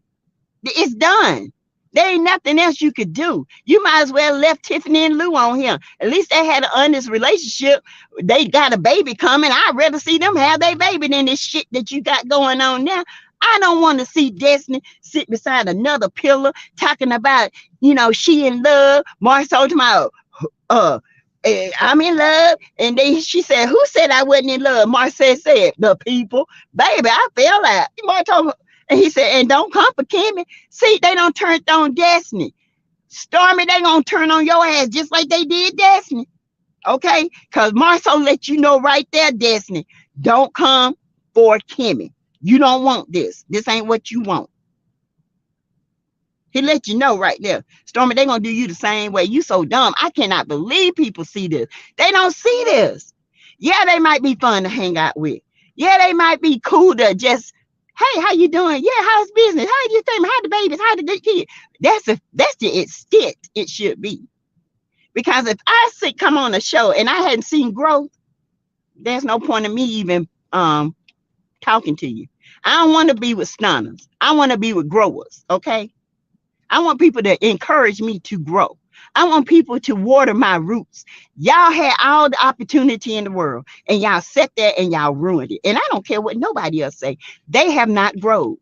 It's done. There ain't nothing else you could do. You might as well left Tiffany and Lou on here. At least they had an honest relationship. They got a baby coming. I'd rather see them have their baby than this shit that you got going on now. I don't want to see Destiny sit beside another pillar talking about, she in love. Marcel tomorrow, I'm in love. And she said, who said I wasn't in love? Marcel said, the people. Baby, I fell out. Marcel, and he said, and don't come for Kimmy. See, they don't turn on Destiny. Stormy, they gonna turn on your ass just like they did Destiny. Okay? Because Marcel let you know right there, Destiny, don't come for Kimmy. You don't want this. This ain't what you want. He let you know right there. Stormy, they gonna do you the same way. You so dumb. I cannot believe people see this. They don't see this. Yeah, they might be fun to hang out with. Yeah, they might be cool to just, hey, how you doing? Yeah, how's business? How you think? How the babies? How the good kid? That's the extent it should be. Because if I come on a show and I hadn't seen growth, there's no point in me even talking to you. I don't want to be with stunners. I want to be with growers. Okay. I want people to encourage me to grow. I want people to water my roots. Y'all had all the opportunity in the world, and y'all sat there and y'all ruined it. And I don't care what nobody else say. They have not grown.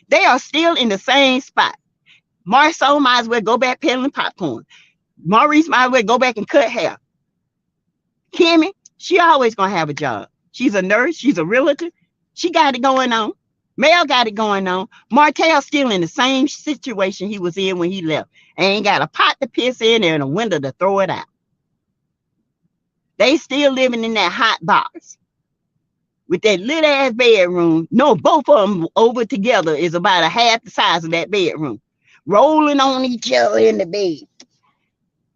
They are still in the same spot. Marcel might as well go back peddling popcorn. Maurice might as well go back and cut hair. Kimmy, she always gonna have a job. She's a nurse. She's a realtor. She got it going on. Mel got it going on. Martell still in the same situation he was in when he left. Ain't got a pot to piss in and a window to throw it out. They still living in that hot box with that little ass bedroom. No, both of them over together is about a half the size of that bedroom. Rolling on each other in the bed.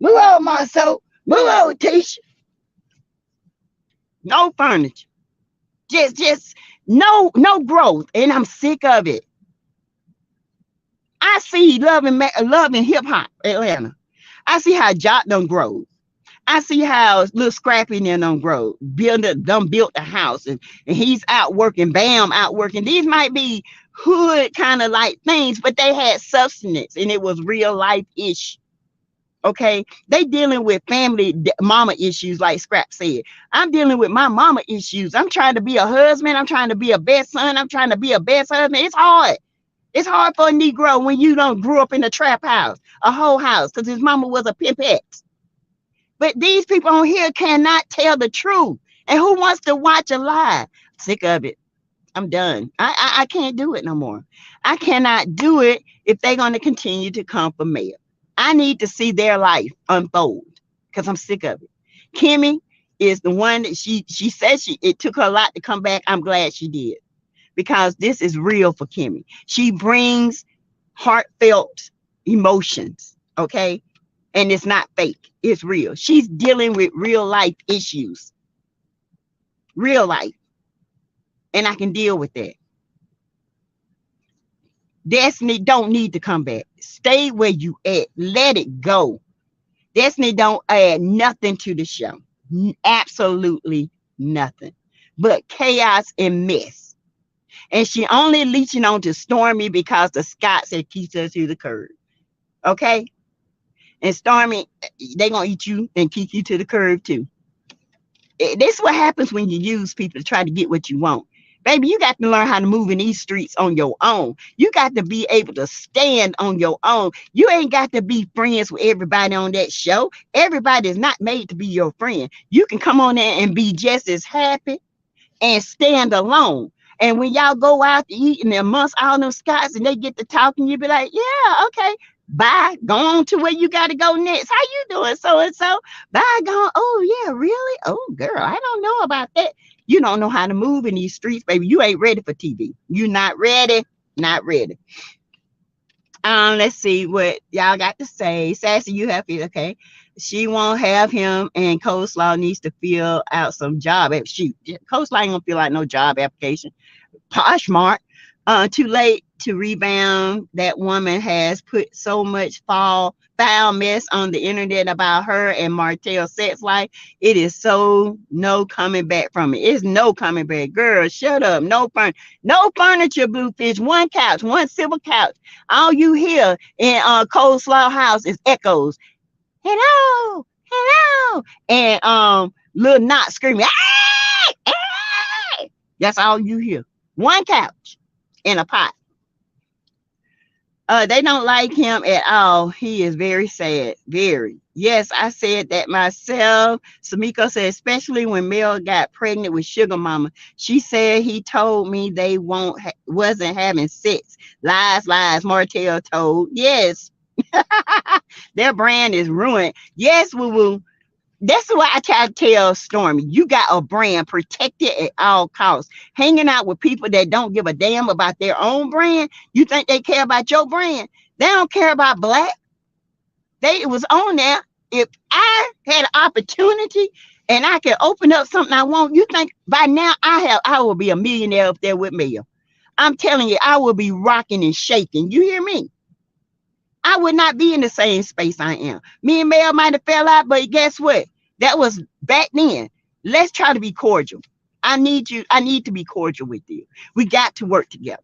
Move out, Marcel. Move out, Tisha. No furniture. Just no growth, and I'm sick of it. I see loving hip hop Atlanta. I see how Jock done grow. I see how little Scrappy done grow. Built the house, and he's out working. Bam, out working. These might be hood kind of like things, but they had substance, and it was real life ish. Okay, they dealing with family mama issues, like Scrap said. I'm dealing with my mama issues. I'm trying to be a husband. I'm trying to be a best son. I'm trying to be a best husband. It's hard. It's hard for a Negro when you don't grew up in a trap house, a whole house, because his mama was a pimpette. But these people on here cannot tell the truth. And who wants to watch a lie? Sick of it. I'm done. I can't do it no more. I cannot do it if they're going to continue to come for mayor. I need to see their life unfold because I'm sick of it. Kimmy is the one that she said it took her a lot to come back. I'm glad she did, because this is real for Kimmy. She brings heartfelt emotions, okay? And it's not fake. It's real. She's dealing with real life issues. Real life. And I can deal with that. Destiny don't need to come back. Stay where you at. Let it go. Destiny don't add nothing to the show. Absolutely nothing. But chaos and mess. And she only leeching on to Stormy because the Scots had kicked her to the curb. Okay? And Stormy, they gonna eat you and kick you to the curb too. This is what happens when you use people to try to get what you want. Baby, you got to learn how to move in these streets on your own. You got to be able to stand on your own. You ain't got to be friends with everybody on that show. Everybody is not made to be your friend. You can come on there and be just as happy and stand alone. And when y'all go out to eat and amongst all them Scots and they get to talking, you be like, yeah, okay, bye. Go on to where you got to go next. How you doing, so-and-so? Bye, going, oh, yeah, really? Oh, girl, I don't know about that. You don't know how to move in these streets, baby. You ain't ready for TV. You not ready. Not ready. Let's see what y'all got to say. Sassy, you happy? Okay. She won't have him, and Coleslaw needs to fill out some job. Shoot, Coleslaw ain't gonna fill out no job application. Poshmark. Too late to rebound. That woman has put so much foul mess on the internet about her and Martell's sex life. It is so no coming back from it. It's no coming back. Girl, shut up. No furniture, Bluefish. One couch, one silver couch. All you hear in Coleslaw house is echoes. Hello, hello, and little Knot screaming. Hey, hey! That's all you hear. One couch in a pot. They don't like him at all. He is very sad. Very. Yes, I said that myself. Samiko said, especially when Mel got pregnant with Sugar Mama. She said he told me they wasn't having sex. Lies, Martell told. Yes. Their brand is ruined. Yes, woo-woo. That's why I try to tell Stormy, you got a brand, protect it at all costs. Hanging out with people that don't give a damn about their own brand. You think they care about your brand? They don't care about black. It was on there. If I had an opportunity and I could open up something I want, you think by now I will be a millionaire up there with Mel. I'm telling you, I will be rocking and shaking. You hear me? I would not be in the same space I am. Me and Mel might have fell out, but guess what? That was back then. Let's try to be cordial. I need you. I need to be cordial with you. We got to work together.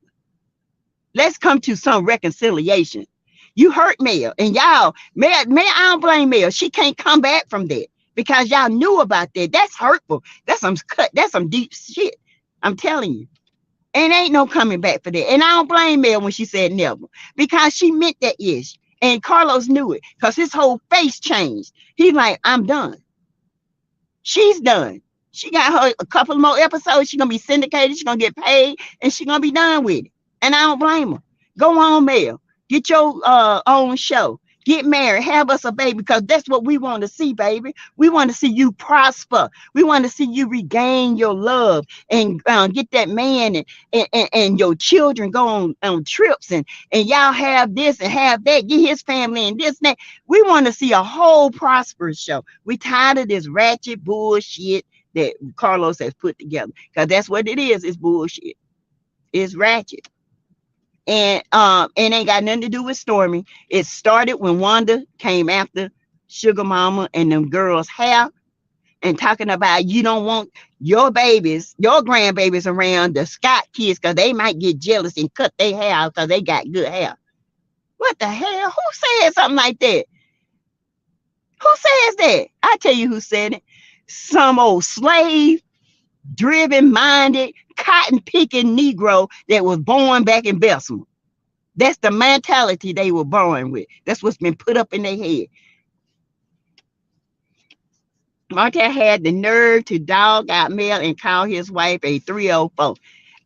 Let's come to some reconciliation. You hurt Mel, and y'all, Mel, I don't blame Mel. She can't come back from that because y'all knew about that. That's hurtful. That's some cut. That's some deep shit. I'm telling you. And ain't no coming back for that. And I don't blame Mel when she said never because she meant that ish. And Carlos knew it because his whole face changed. He's like, I'm done. She's done. She got her a couple more episodes. She's going to be syndicated. She's going to get paid and she's going to be done with it. And I don't blame her. Go on, Mel. Get your own show. Get married. Have us a baby because that's what we want to see, baby. We want to see you prosper. We want to see you regain your love and get that man and your children go on trips and y'all have this and have that. Get his family and this and that. We want to see a whole prosperous show. We tired of this ratchet bullshit that Carlos has put together because that's what it is. It's bullshit. It's ratchet. And it ain't got nothing to do with Stormy. It started when Wanda came after Sugar Mama and them girls' hair and talking about you don't want your babies, your grandbabies around the Scott kids because they might get jealous and cut their hair out because they got good hair. What the hell? Who said something like that? Who says that? I tell you who said it. Some old slave driven minded cotton picking Negro that was born back in Bessemer. That's the mentality they were born with. That's what's been put up in their head. Martel had the nerve to dog out Mel and call his wife a 304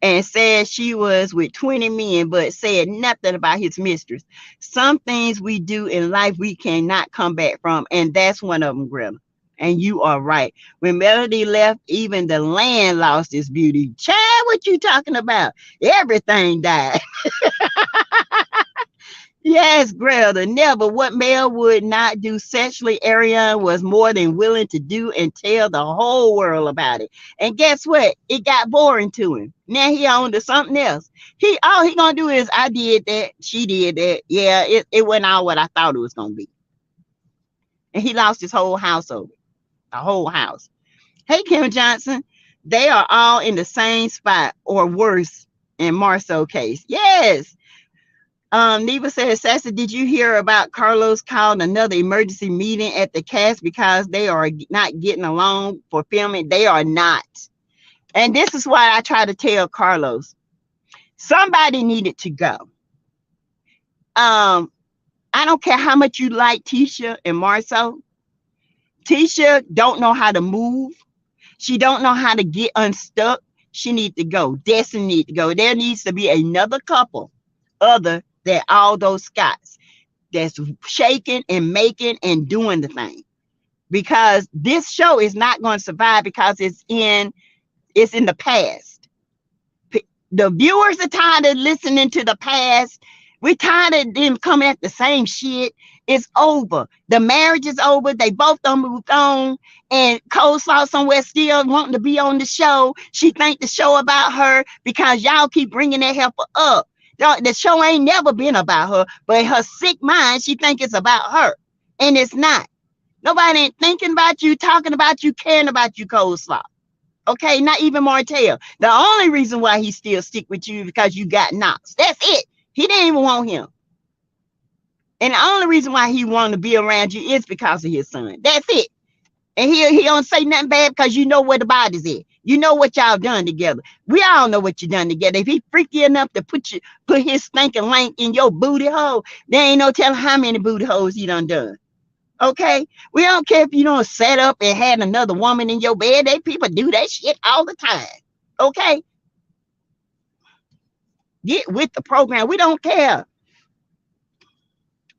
and said she was with 20 men, but said nothing about his mistress. Some things we do in life we cannot come back from, and that's one of them, Greta. And you are right. When Melody left, even the land lost its beauty. Child, what you talking about? Everything died. Yes, Greta, never. What Mel would not do sexually, Ariane was more than willing to do and tell the whole world about it. And guess what? It got boring to him. Now he on to something else. All he gonna do is, I did that, she did that. Yeah, it wasn't all what I thought it was gonna be. And he lost his whole house over it. A whole house. Hey, Kim Johnson, they are all in the same spot or worse in Marceau's case. Yes. Neva says, Sassy, did you hear about Carlos called another emergency meeting at the cast because they are not getting along for filming? They are not. And this is why I try to tell Carlos, somebody needed to go. I don't care how much you like Tisha and Marceau. Tisha don't know how to move. She don't know how to get unstuck. She needs to go. Destiny needs to go. There needs to be another couple other than all those Scotts that's shaking and making and doing the thing. Because this show is not going to survive because it's in the past. The viewers are tired of listening to the past. We're tired of them coming at the same shit. It's over. The marriage is over. They both done moved on. And Coleslaw somewhere still wanting to be on the show. She think the show about her because y'all keep bringing that heifer up. The show ain't never been about her, but her sick mind, she think it's about her. And it's not. Nobody ain't thinking about you, talking about you, caring about you, Coleslaw. Okay, not even Martell. The only reason why he still stick with you is because you got Knox. That's it. He didn't even want him. And the only reason why he wanted to be around you is because of his son. That's it. And he don't say nothing bad because you know where the body's at. You know what y'all done together. We all know what you done together. If he freaky enough to put his stinking lank in your booty hole, there ain't no telling how many booty holes he done. Okay? We don't care if you don't set up and had another woman in your bed. People do that shit all the time. Okay? Get with the program. We don't care.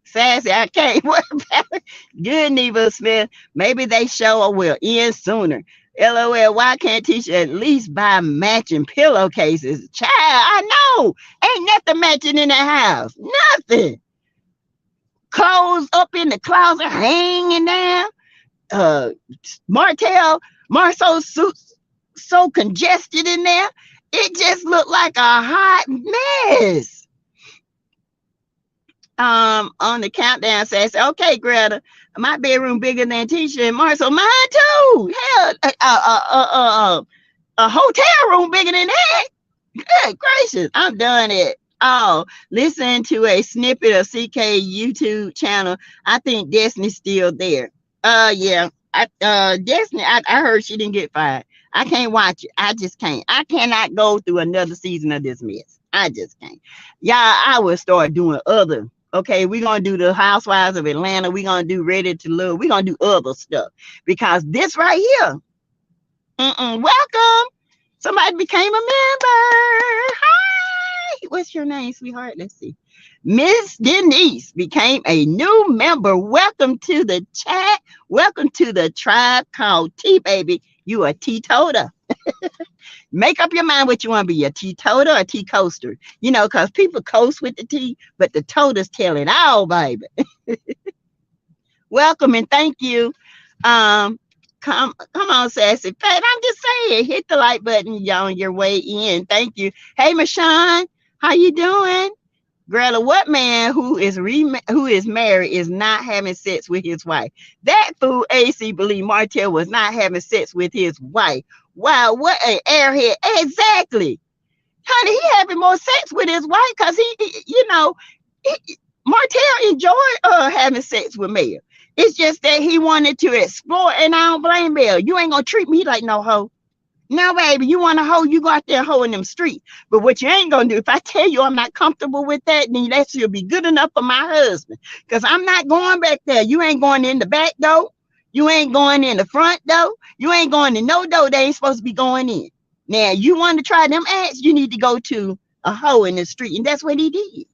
Sassy, I can't. What about it? Good, Neva Smith. Maybe they show will end sooner. LOL, why can't teacher at least buy matching pillowcases? Child, I know. Ain't nothing matching in the house. Nothing. Clothes up in the closet, hanging down. Marceau's suits so congested in there. It just looked like a hot mess. On the countdown says, okay, Greta, my bedroom bigger than Tisha and Marceau. Mine too. Hell, A hotel room bigger than that. Good gracious, I'm done it. Oh, listen to a snippet of CK YouTube channel. I think Destiny's still there. Yeah. Destiny, I heard she didn't get fired. I can't watch it. I just can't. I cannot go through another season of this mess. I just can't. Yeah, I will start doing other. Okay, we're gonna do the Housewives of Atlanta. We're gonna do Ready to Love. We're gonna do other stuff because this right here. Welcome. Somebody became a member. Hi. What's your name, sweetheart? Let's see. Miss Denise became a new member. Welcome to the chat. Welcome to the tribe called T Baby. You a teetotaler. Make up your mind what you want to be, a teetotaler or a tea coaster. You know, because people coast with the tea, but the toters tell it all, baby. Welcome and thank you. Come on, Sassy. Pat, I'm just saying, hit the like button on your way in. Thank you. Hey, Mashawn, how you doing? Greta, what man who is married is not having sex with his wife? That fool AC believed Martell was not having sex with his wife. Wow, what an airhead. Exactly. Honey, he having more sex with his wife because Martell enjoyed having sex with Mel. It's just that he wanted to explore, and I don't blame Mel. You ain't gonna treat me like no hoe. No, baby, you want a hoe, you go out there hoe in them streets. But what you ain't gonna do, if I tell you I'm not comfortable with that, then that should be good enough for my husband. Because I'm not going back there. You ain't going in the back door. You ain't going in the front door. You ain't going in no door they ain't supposed to be going in. Now, you want to try them acts, you need to go to a hoe in the street. And that's what he did.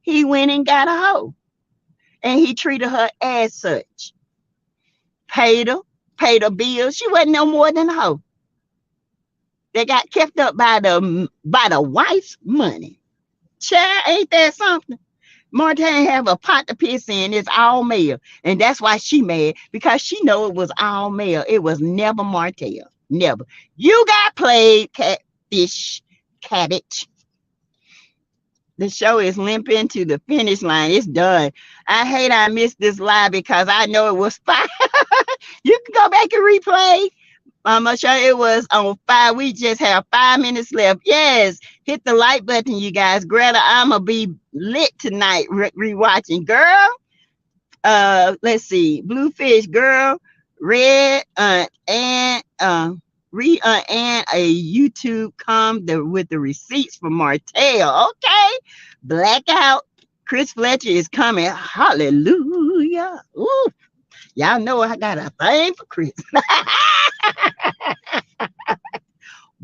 He went and got a hoe. And he treated her as such. Paid her bills. She wasn't no more than a hoe. They got kept up by the wife's money. Child, ain't that something? Martin have a pot to piss in. It's all male. And that's why she mad. Because she know it was all male. It was never Martell. Never. You got played, catfish, cabbage. The show is limping to the finish line. It's done. I hate I missed this live because I know it was fire. You can go back and replay. I'm gonna show it was on 5. We just have 5 minutes left. Yes, hit the like button, you guys. Greta, I'm gonna be lit tonight rewatching. Girl, let's see. Bluefish, girl, red and and a YouTube with the receipts for Martell. Okay, blackout. Chris Fletcher is coming. Hallelujah. Ooh, y'all know I got a thing for Chris.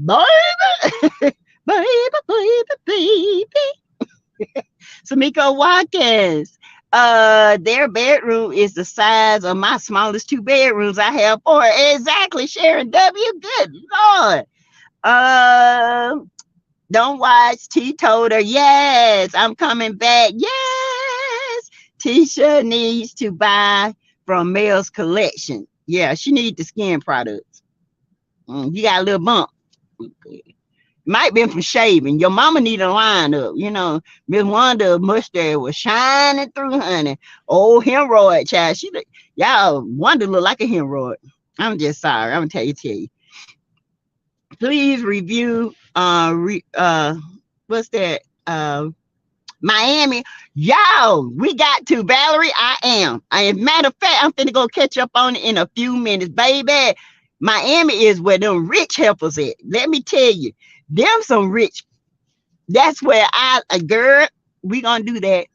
Baby, baby. Samiko Watkins. Their bedroom is the size of my smallest 2 bedrooms I have 4. Exactly, Sharon W. Good Lord. Don't watch Teetotaler. Yes, I'm coming back. Yes. Tisha needs to buy from Mel's collection. Yeah, she needs the skin products. You got a little bump. Might be from shaving. Your mama need a line up. You know, Miss Wanda mustache was shining through, honey. Old hemorrhoid child. Y'all, Wanda look like a hemorrhoid. I'm just sorry. I'm gonna tell you. Please review what's that? Miami. Y'all, we got to Valerie. I am. As a matter of fact, I'm finna go catch up on it in a few minutes, baby. Miami is where them rich helpers at. Let me tell you, them some rich. That's where girl, we gonna do that.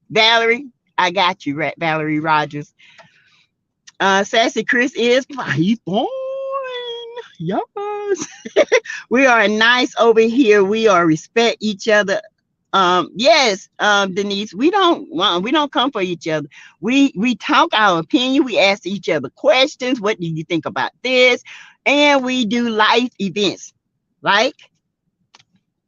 Valerie, I got you, right? Valerie Rogers. Sassy Chris is he's born. Yes. We are nice over here. We are respect each other. Yes, Denise, we don't come for each other. We talk our opinion. We ask each other questions. What do you think about this? And we do life events. Like,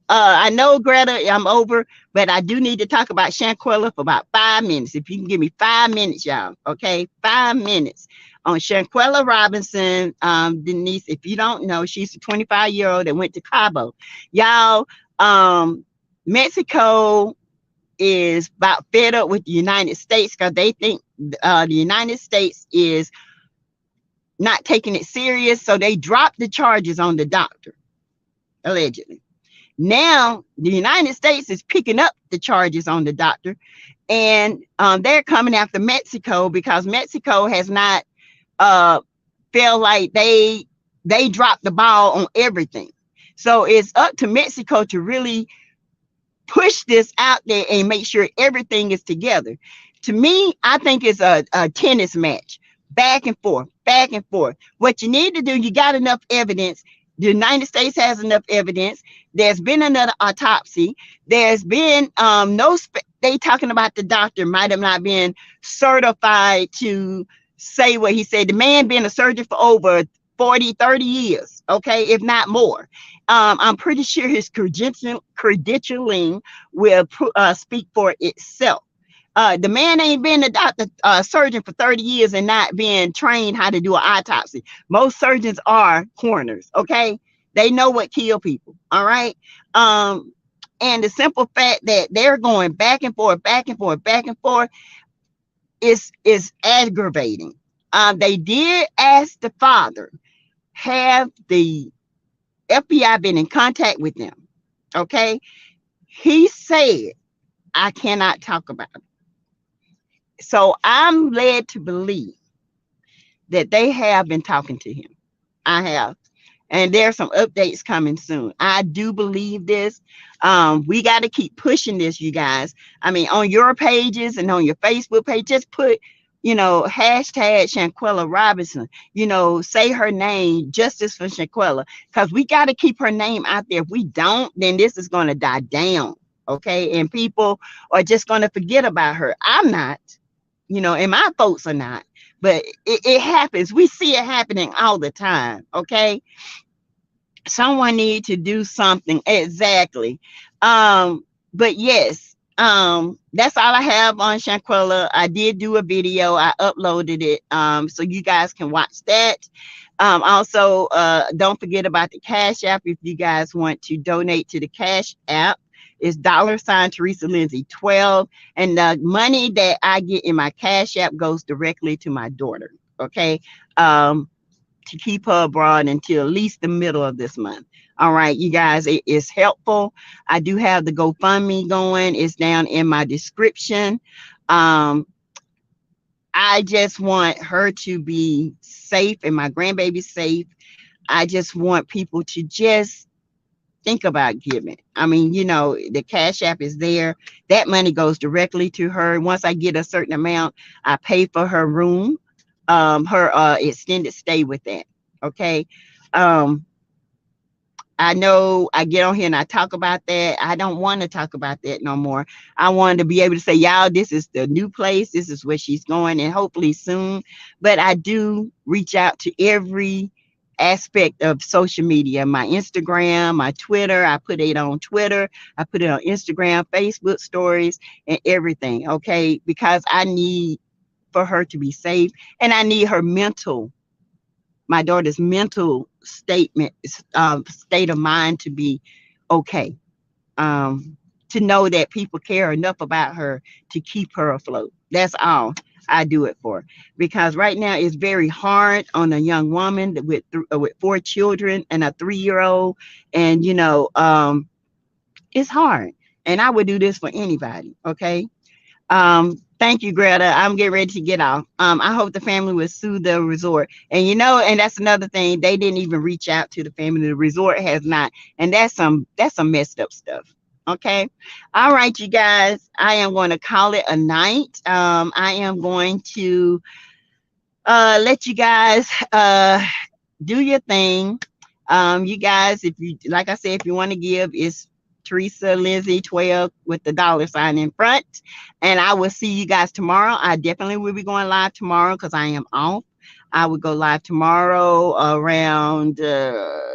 I know, Greta, I'm over, but I do need to talk about Shanquella for about 5 minutes. If you can give me 5 minutes, y'all. Okay, 5 minutes on Shanquella Robinson. Denise, if you don't know, she's a 25-year-old that went to Cabo. Y'all, Mexico is about fed up with the United States because they think the United States is not taking it serious. So they dropped the charges on the doctor, allegedly. Now the United States is picking up the charges on the doctor, and they're coming after Mexico because Mexico has not felt like they dropped the ball on everything. So it's up to Mexico to really push this out there and make sure everything is together. To me, I think it's a tennis match, back and forth, back and forth. What you need to do, you got enough evidence. The United States has enough evidence. There's been another autopsy. There's been they talking about the doctor might have not been certified to say what he said. The man been a surgeon for over 40, 30 years, okay, if not more. I'm pretty sure his credentialing will speak for itself. The man ain't been a doctor, surgeon for 30 years and not being trained how to do an autopsy. Most surgeons are coroners, okay? They know what kill people, all right? And the simple fact that they're going back and forth, back and forth, back and forth is aggravating. They did ask the father, have the FBI been in contact with them? Okay. He said, I cannot talk about it. So I'm led to believe that they have been talking to him. I have. And there's some updates coming soon. I do believe this. We got to keep pushing this, you guys. I mean, on your pages and on your Facebook page, just put, hashtag Shanquella Robinson, say her name, Justice for Shanquella, because we got to keep her name out there. If we don't, then this is going to die down. Okay. And people are just going to forget about her. I'm not, and my folks are not, but it happens. We see it happening all the time. Okay. Someone need to do something. Exactly. But yes, that's all I have on Shanquella. I did do a video. I uploaded it, so you guys can watch that. Also, don't forget about the Cash App. If you guys want to donate to the Cash App, it's $ Teresa Lindsay 12, and the money that I get in my Cash App goes directly to my daughter. Okay. To keep her abroad until at least the middle of this month. All right, you guys, it is helpful. I do have the GoFundMe going. It's down in my description. I just want her to be safe and my grandbaby safe. I just want people to just think about giving. I mean, the Cash App is there. That money goes directly to her. Once I get a certain amount, I pay for her room, her extended stay with that. Okay. I know I get on here and I talk about that. I don't want to talk about that no more. I wanted to be able to say, y'all, this is the new place. This is where she's going, and hopefully soon. But I do reach out to every aspect of social media, my Instagram, my Twitter. I put it on Twitter. I put it on Instagram, Facebook stories, and everything. Okay. Because I need for her to be safe, and I need her my daughter's mental state of mind to be okay. To know that people care enough about her to keep her afloat. That's all I do it for. Because right now it's very hard on a young woman with 4 children and a 3-year-old, and it's hard. And I would do this for anybody. Okay. Thank you, Greta. I'm getting ready to get off. I hope the family will sue the resort. And and that's another thing. They didn't even reach out to the family. The resort has not. And that's some messed up stuff. Okay. All right, you guys. I am going to call it a night. I am going to let you guys do your thing. You guys, if you, like I said, if you want to give, it's Teresa Lindsay 12 with the $ in front. And I will see you guys tomorrow. I definitely will be going live tomorrow because I am off. I will go live tomorrow around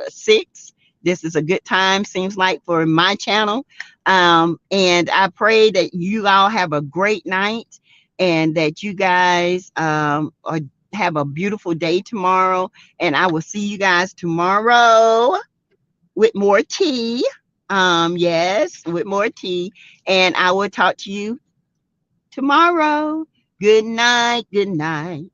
6. This is a good time, seems like, for my channel. And I pray that you all have a great night and that you guys have a beautiful day tomorrow. And I will see you guys tomorrow with more tea. Yes, with more tea. And I will talk to you tomorrow. Good night. Good night.